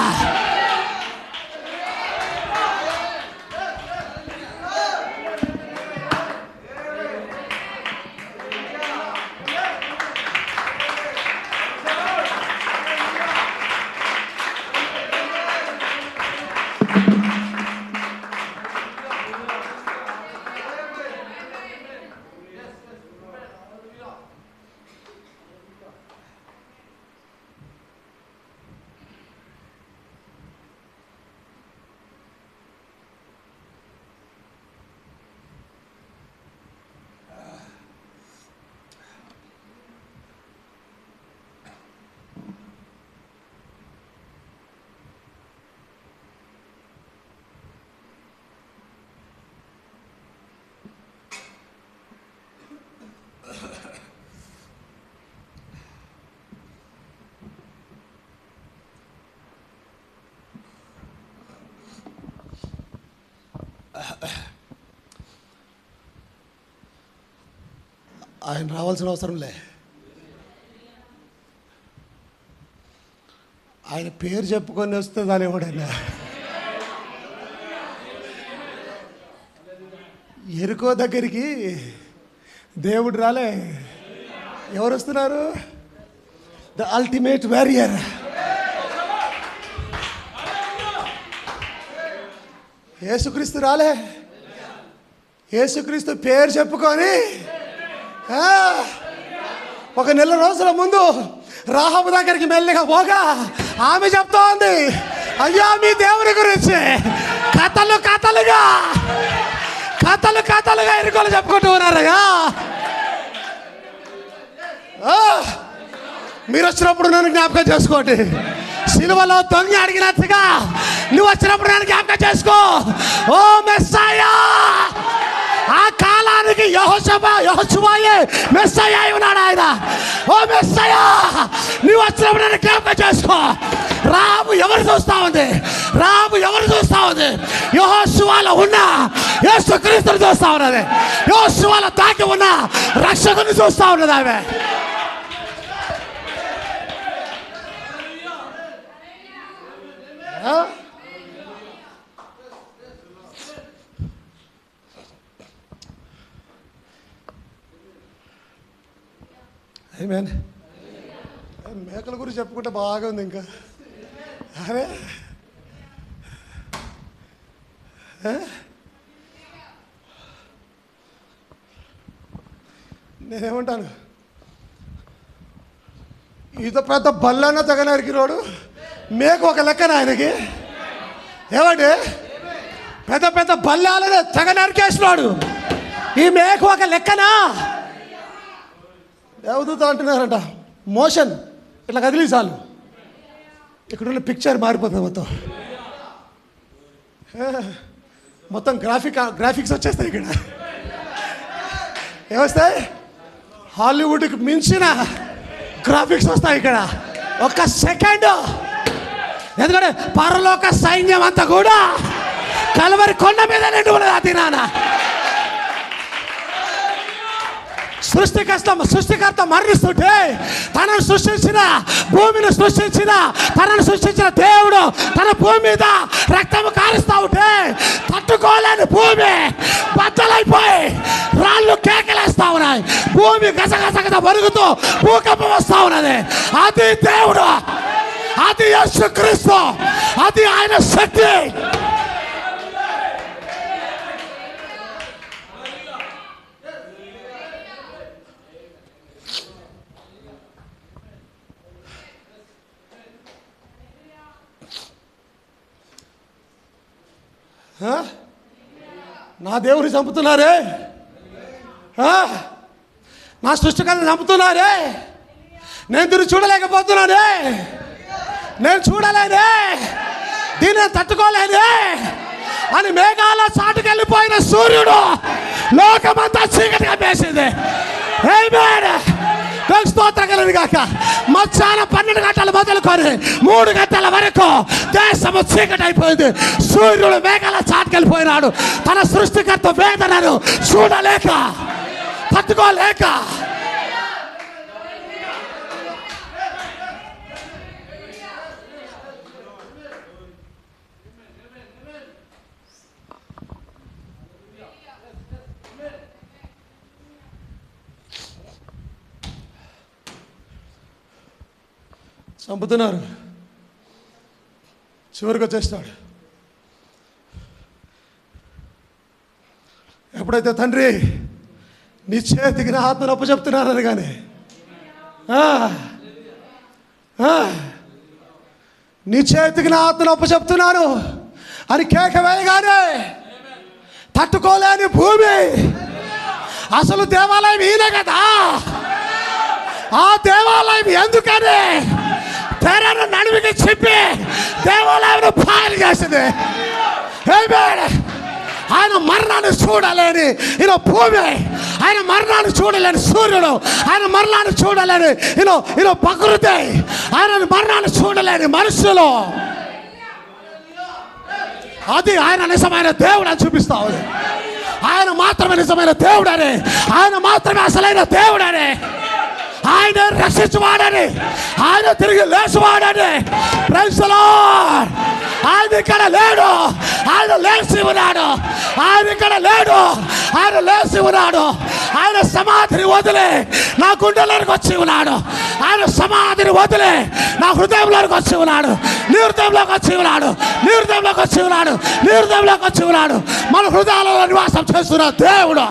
ఆయన రావాల్సిన అవసరం లే. ఆయన పేరు చెప్పుకొని వస్తే దాని ఎవడైనా. ఎరుకో దగ్గరికి దేవుడు రాలే, ఎవరు వస్తున్నారు? The ultimate warrior. యేసుక్రీస్తు రాలే. యేసుక్రీస్తు పేరు చెప్పుకొని ఒక నెల రోజుల ముందు రాహబు దగ్గరికి మెల్లిగా పోగా ఆమె చెప్తోంది, అయ్యా మీ దేవుని గురించి కథలుగా ఎరుకోలు చెప్పుకుంటూ ఉన్నారయ్యా. మీరు వచ్చినప్పుడు నన్ను జ్ఞాపకం చేసుకోండి. సిలువలో దొంగ అడిగినట్టుగా నువ్వు వచ్చినప్పుడు నన్ను జ్ఞాపకం చేసుకో. ఓ మెస్సయ్యా, ఆ కాలానికి యెహోషువ యెహోషువాయే మెస్సయ్య అయి ఉన్నాడు ఆయన. ఓ మెస్సయ్య, నీవు వచ్చినప్పుడు నన్ను జ్ఞాపకం చేసుకో. రాబు ఎవరు చూస్తా ఉంది? రాబు ఎవరు చూస్తా ఉంది? యెహోషువలో ఉన్న యేసుక్రీస్తుని చూస్తా ఉన్నది. యెహోషువలో తాకి ఉన్న రక్షకుని చూస్తా ఉన్నది ఆమె. ఆమేన్. మేకల గురించి చెప్పుకుంటే బాగా ఉంది ఇంకా. అరే నేనేమంటాను, ఇంత పెద్ద బల్లన్న తెగనరికినోడు మేక ఒక లెక్కన ఆయనకి. ఏమండి, పెద్ద పెద్ద బల్లాలనే తెగ నరికేసినాడు, ఈ మేక ఒక లెక్కనా? దేవదూత అంటున్నారంట, మోషన్ ఇట్లా కదిలి చాలు ఇక్కడున్న పిక్చర్ మారిపోతుంది. మొత్తం గ్రాఫిక్స్ వచ్చేస్తాయి. ఇక్కడ ఏమొస్తాయి? హాలీవుడ్కి మించిన గ్రాఫిక్స్ వస్తాయి ఇక్కడ ఒక్క సెకండ్. ఎందుకంటే పరలోక సైన్యం అంతా కూడా కలవరి కొండ మీద నిండి ఉన్నది. అది నాన్న సృష్టికర్త మరణిస్తుంటే తనను సృష్టించిన భూమిని సృష్టించిన తనను సృష్టించిన దేవుడు తన భూమి మీద రక్తము కారుస్తా ఉంటే తట్టుకోలేని భూమి బద్దలైపోయి రాళ్ళు కేకలేస్తా ఉన్నాయి. భూమి గసగసగద వరుగుతూ భూకంపం వస్తా ఉన్నది. అది దేవుడు, అది యేసుక్రీస్తు, అది ఆయన శక్తి. నా దేవుని చంపుతున్నారే, నా సృష్టికర్తను చంపుతున్నారే, నేను దీన్ని చూడలేకపోతున్నానే, నేను చూడలేనే, దీన్ని తట్టుకోలేనే అని మేఘాల చాటుకెళ్ళిపోయిన సూర్యుడు లోకమంతా చీకటిగా వేసింది. స్తోత్రం కలుగును గాక. మధ్యాహ్నం 12 గంటలు మొదలుకొని 3 గంటల వరకు దేశము చీకటి అయిపోయింది. సూర్యుడు మేఘాల చాటుకెళ్ళిపోయినాడు. తన సృష్టికర్త వేదనను చూడలేక తట్టుకోలేక చంపుతున్నారు. చివరికి వచ్చేస్తాడు. ఎప్పుడైతే తండ్రి నీ చేతికి నా ఆత్మను అప్పచెప్తున్నానని కానీ నీ చేతికి నా ఆత్మను అప్పచెప్తున్నాను అని కేక వేయగానే తట్టుకోలేని భూమి, అసలు దేవాలయం ఈయన కదా, ఆ దేవాలయం ఎందుకని తెరను నడుమికి చెప్పి దేవాలయం పాయలు చేసింది. ఆయన మరణాన్ని చూడలేని ఈయన భూమి, ఆయన మరణాన్ని చూడలేని సూర్యుడు, ఆయన మరణాన్ని చూడలేని ఈయన ప్రకృతి, ఆయన మరణాన్ని చూడలేని మనుషులు, అది ఆయన నిజమైన దేవుడు అని చూపిస్తా ఉంది. ఆయన మాత్రమే నిజమైన దేవుడని, ఆయన మాత్రమే అసలైన దేవుడని, ఆయన రక్షించువాడని, ఆయన తిరిగి లేచువాడని. Praise the lord. ఆయన ఇక్కడ లేడు, ఆయన లేచి ఉన్నాడు. ఆయన ఇక్కడ లేడు, ఆయన లేచి ఉన్నాడు. ఆయన సమాధిని వదిలి నా గుండెలోకి వచ్చి ఉన్నాడు. ఆయన సమాధిని వదిలి నా హృదయంలోకి వచ్చి ఉన్నాడు. నీ హృదయంలోకి వచ్చి ఉన్నాడు, నీ హృదయంలోకి వచ్చి ఉన్నాడు, నీ హృదయంలోకి వచ్చి ఉన్నాడు. మన హృదయాలలో నివాసం చేస్తున్న దేవుడు.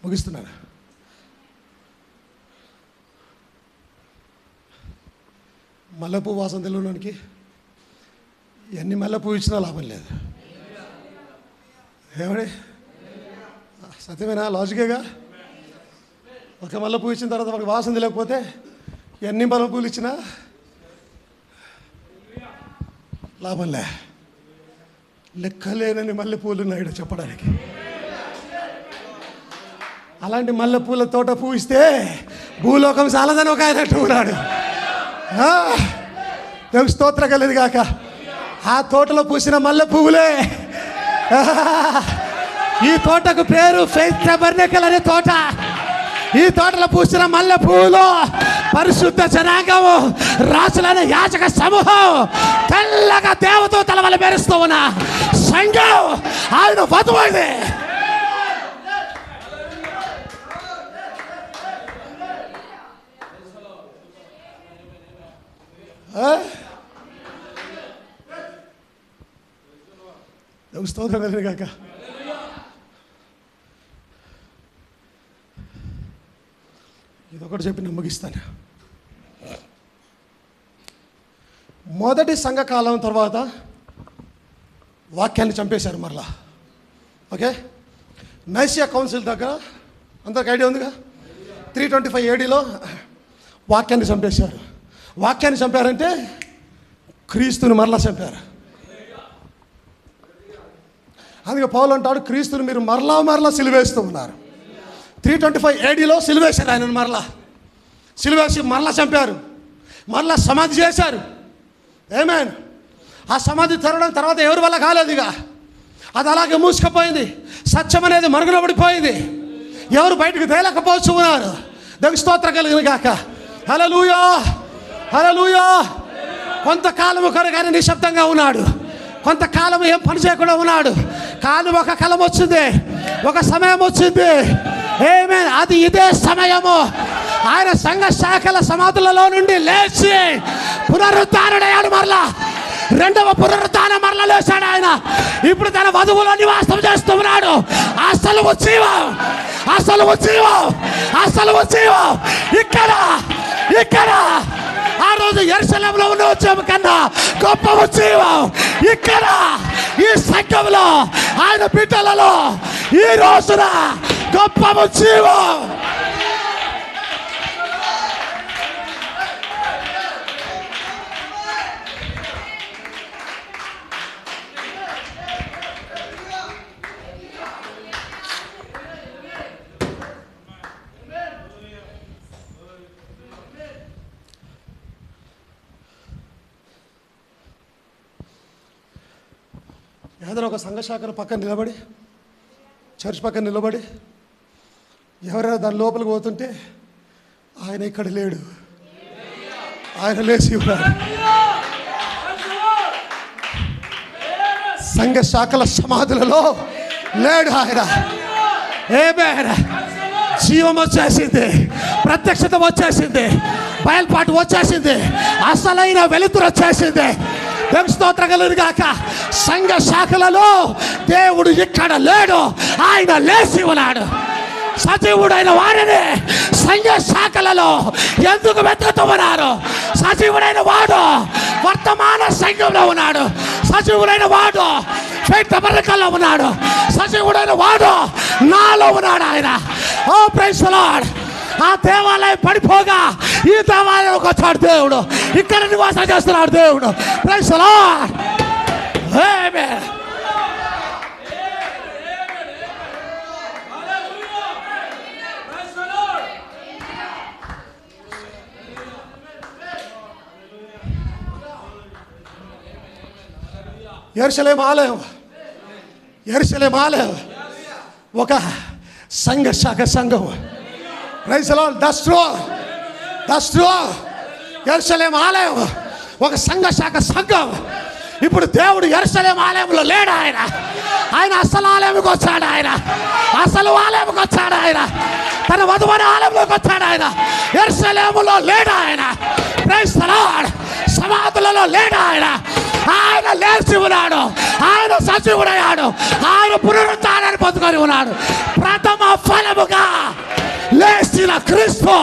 ముగిస్తున్నాను. మల్లెపూ వాసన తెలియడానికి ఎన్ని మల్లెపూ ఇచ్చినా లాభం లేదు. ఏమడి సత్యమేనా? లాజికేగా. ఒక మల్లెపూ ఇచ్చిన తర్వాత మనకు వాసన తెలియకపోతే ఎన్ని మల్లెపూలు ఇచ్చినా లాభంలే. లెక్కలేనని మల్లెపూలు ఉన్నాడు చెప్పడానికి. అలాంటి మల్లెపూల తోట పూయిస్తే భూలోకం చాలదని ఒక ఆయన అంటూ ఉన్నాడు. దేవునికి స్తోత్రం కలిగింది కాక. ఆ తోటలో పూసిన మల్లె పువ్వులే. ఈ తోటకు పేరు ఫెయిత్ టబర్నకల్ అనే తోట. ఈ తోటలో పూసిన మల్లె పువ్వులు పరిశుద్ధ జనాంగము, రాజులైన యాజక సమూహం, తెల్లగా దేవదూతల వల్ల మెరుస్తూ ఉన్న సంఘం ఆయన వధువు. ఇది స్తోత్రం కలిగిన కాక. ఇదొకటి చెప్పి నమ్మగిస్తాను. మొదటి సంఘకాలం తర్వాత వాక్యాన్ని చంపేశారు మరలా. ఓకే, నైసియా కౌన్సిల్ దగ్గర అందరికి ఐడియా ఉందిగా. 325 ADలో వాక్యాన్ని చంపేశారు. వాక్యాన్ని చంపారంటే క్రీస్తుని మరలా చంపారు. అందుకే పౌలు అంటాడు, క్రీస్తుని మీరు మరలా సిలువేస్తూ ఉన్నారు. 325 ADలో సిలువేశారు ఆయనను. మరలా సిలువేసి మరలా చంపారు, మరలా సమాధి చేశారు. ఆమేన్. ఆ సమాధి తెరవడం తర్వాత ఎవరి వల్ల కాలేదు. ఇక అది అలాగే మూసుకుపోయింది. సత్యం అనేది మరుగున పడిపోయింది. ఎవరు బయటకు తేలకపోవచ్చు ఉన్నారు. దేవునికి స్తోత్రం కలిగిన గాక. హల్లెలూయా, హల్లెలూయా. కొంతకాలము కొరకు ఆయన నిశ్శబ్దంగా ఉన్నాడు. కొంతకాలం ఏం పని చేయకుండా ఉన్నాడు. కానీ ఒక కాలం వచ్చింది, ఒక సమయం వచ్చింది. ఆమేన్. అది ఇదే సమయము. ఆయన సంఘ శాఖల సమాధులలో నుండి లేచి పునరుద్ధారుడయ్యాడు. మరలా రెండవ పునరుద్ధానం మరలా లేచాడు ఆయన. ఇప్పుడు తన వధువులో నివాసం చేస్తూ ఉన్నాడు. అసలు ఉజ్జీవం, అసలు ఉజ్జీవం, అసలు ఉజ్జీవం ఇక్కడ ఇక్కడ. ఆ రోజు యెరూషలేములో ఉన్న ఉజ్జీవం కన్నా గొప్ప ఉజ్జీవం ఇక్కడ ఈ సంఘంలో, ఆయన బిడ్డలలో ఈ రోజున గొప్ప ఉజ్జీవం. ఏదైనా ఒక సంఘ శాఖను పక్కన నిలబడి, చర్చ్ పక్కన నిలబడి ఎవరైనా దాని లోపలికి పోతుంటే ఆయన ఇక్కడ లేడు, ఆయన లేచి ఉన్నాడు. సంఘ శాఖల సమాధులలో లేడు ఆయన. ఆమేన్. జీవం వచ్చేసింది, ప్రత్యక్షత వచ్చేసింది, బయలుపాటు వచ్చేసింది, అసలైన వెలుతురు వచ్చేసింది. దేవుని స్తోత్రం కలుగును గాక. సంఘ శాఖలలో దేవుడు ఇక్కడ లేడు, ఆయన లేచి ఉన్నాడు. సజీవుడైన వారిని సంఘ శాఖలలో ఎందుకు వెతుకుతున్నారు? సజీవుడైన వాడు వర్తమాన సంఘంలో ఉన్నాడు. సజీవుడైన వాడు ఫెయిత్ టబర్నకల్లో ఉన్నాడు. సజీవుడైన వాడు నాలో ఉన్నాడు. ఆయన ఓ ప్రైజ్ ది లార్డ్. ఆ దేవాలయం పడిపోగా ఈ దేవాలయంలోకి వచ్చాడు దేవుడు. ఇక్కడ నివాసం చేస్తున్నాడు దేవుడు. Praise the lord. ఆమేన్. యెరూషలేము ఆలయం, యెరూషలేము ఆలయం ఒక సంఘ శాఖ సంఘం. Praise the lord. That's true. యెరూషలేము ఆలయం ఒక సంఘ శాఖ సంఘం. ఇప్పుడు దేవుడు యెరూషలేము ఆలయంలో లేడు. ఆయన అసలు ఆలయంకి వచ్చాడు. ఆయన అసలు ఆలయంకి వచ్చాడు. ఆయన తన వధువైన ఆలయంలోకి వచ్చాడు. ఆయన యెరూషలేములో లేడు. ఆయన ప్రైజ్ ది లార్డ్. సమాధులలో లేడు. ఆయన లేచి ఉన్నాడు. ఆయన సజీవుడయ్యాడు. ఆయన పునరుద్ధానాన్ని పొందుకొని ఉన్నాడు. ప్రథమ ఫలముగా లేచిన క్రీస్తు.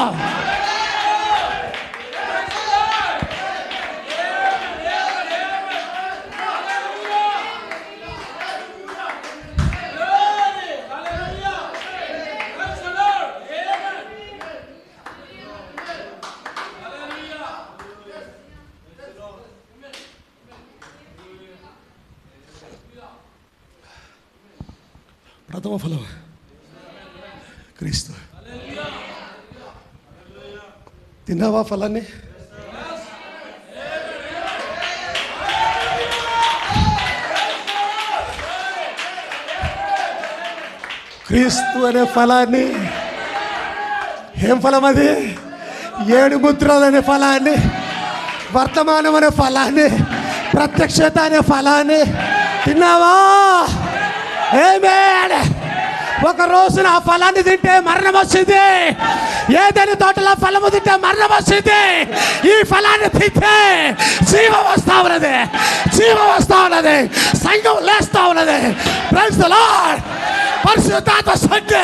ప్రథమ ఫలం క్రీస్తు. తిన్నావా ఫలాన్ని? క్రీస్తు అనే ఫలాన్ని, ఏం ఫలం అది? 7 ముద్రలు అనే ఫలాన్ని, వర్తమానం అనే ఫలాన్ని, ప్రత్యక్షత అనే ఫలాన్ని తిన్నావా? ఆమేన్. ఒక రోజున ఆ ఫలాన్ని తింటే మరణం వచ్చింది. ఏదైనా తోటలో ఫలము తింటే మరణం వచ్చింది. ఈ ఫలాన్ని తింటే జీవం వస్తా ఉన్నది, జీవం వస్తా ఉన్నది, సంఘం లేస్తా ఉన్నది. Praise the lord. పరిశుద్ధాత్మ శక్తి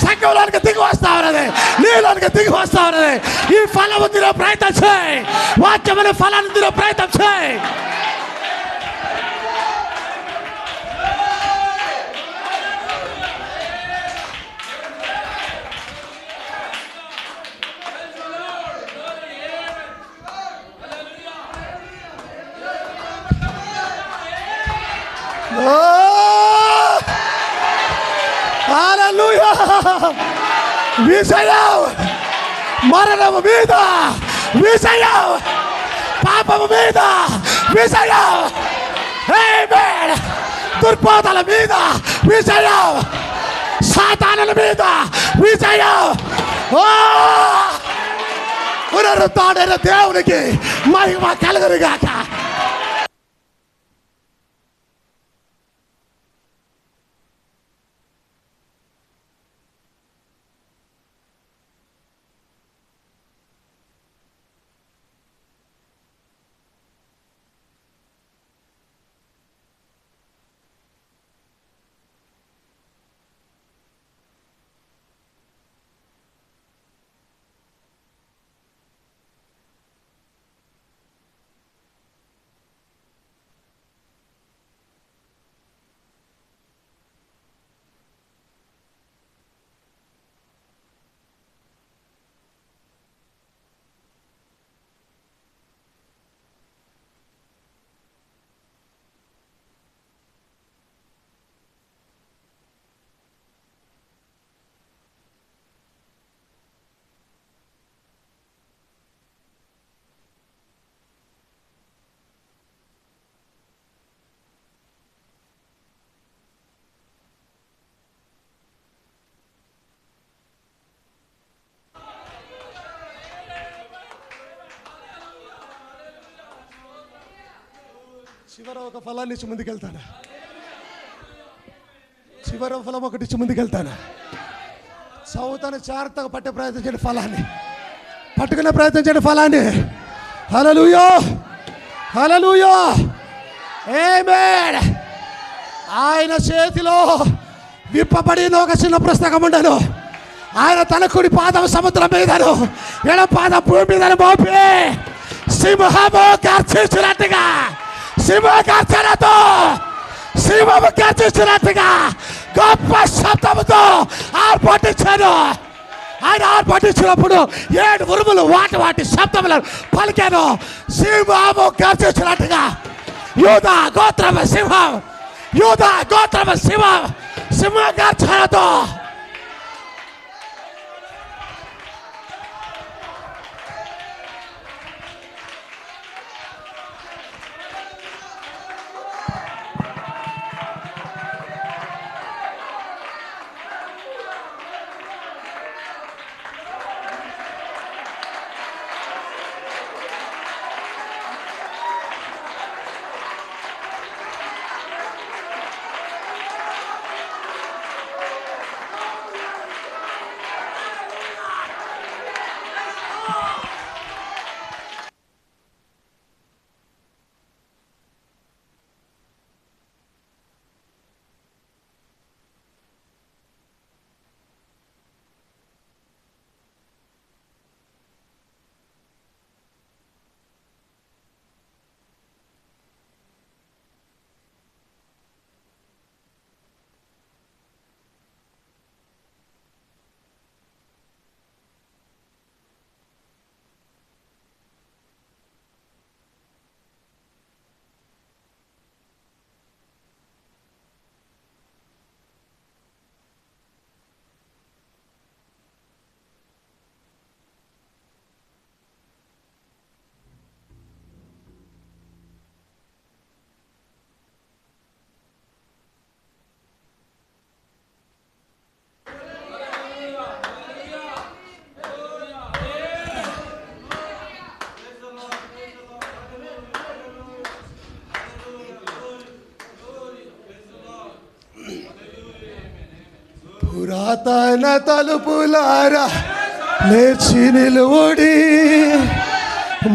సంఘంలోనికి దిగి వస్తా ఉన్నది, నీలోనికి దిగి వస్తా ఉన్నది. ఈ ఫలము తినే ప్రయత్నం చేయి, వాక్యమైన ఫలాన్ని తినే ప్రయత్నం చేయి. హల్లెలూయా. విజయం మరణము మీద విజయం, పాపము మీద విజయం, ఆమేన్. దుర్బోధల మీద విజయం, సాతానుల మీద విజయం. పునరుత్థానమైన దేవునికి మహిమ కలుగునుగాక. చివర ఒక ఫలాన్ని ఇచ్చి ముందుకెళ్తాను, చివర ఫలం ఒకటి ఇచ్చి ముందుకెళ్తాను. సౌతను జాగ్రత్తగా పట్టే ప్రయత్నం చేయండి, ఫలాన్ని పట్టుకునే ప్రయత్నం చేయండి, ఫలాన్ని. హల్లెలూయా, హల్లెలూయా, ఆమేన్. ఆయన చేతిలో విప్పబడిన ఒక చిన్న పుస్తకం ఉండను. ఆయన తన కుడి పాదం సముద్రం మీదను, ఎడమ పాదం భూమి మీదను మోపి సింహము గర్జించినట్టుగా, సింహము గర్జించినట్టుగా గొప్ప శబ్దముతో ఆర్భటించాను. ఆయన ఆర్భటించినప్పుడు 7 ఉరుములు వాటి శబ్దములను పలికాను. సింహము గర్జించినట్టుగా యూదా గోత్రము సింహం, యూదా గోత్రము సింహం, సింహ గర్జనతో పురాతన తలుపులారా లేచి నిలువుడి,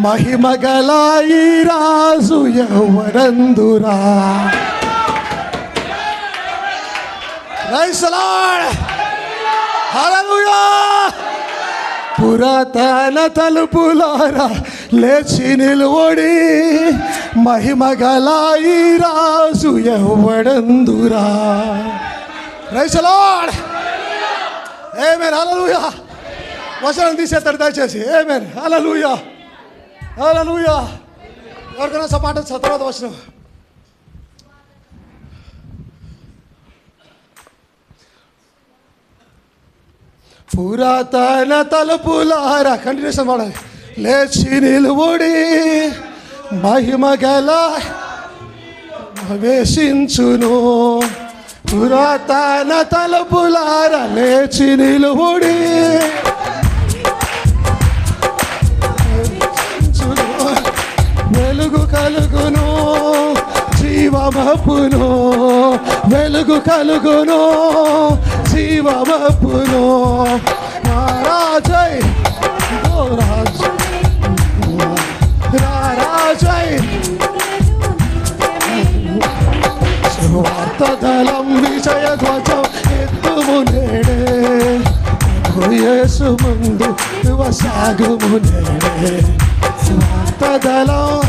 మహిమ గల ఈ రాజు ఎవరందురా. ప్రైజ్ ది లార్డ్, హల్లెలూయా. పురాతన తలుపులారా లేచి నిలువుడి, మహిమ గల ఈ రాజు ఎవరందురా. ప్రైజ్ ది లార్డ్, ఆమేన్, హల్లెలూయా. వచనం తీసేస్తాడు దయచేసి. ఆమేన్, హల్లెలూయా, హల్లెలూయా. ఎవరికైనా సపాట తర్వాత వచనం. పురాతన తలుపులారా, కంటిన్యూషన్ వాడాలి. లేచి నిలువుడి, మహిమ గల వేషించును. పురాతన తలుపులారా లేచి నిలువుడి, వెలుగు కలుగును, జీవమపును. వెలుగు కలుగును, జీవమపును. రాజై రాజై వార్తదళం విజయ ధ్వజం ఎత్తుము నేడే, యేసు ముందు సాగుము నేడే. వార్తదళం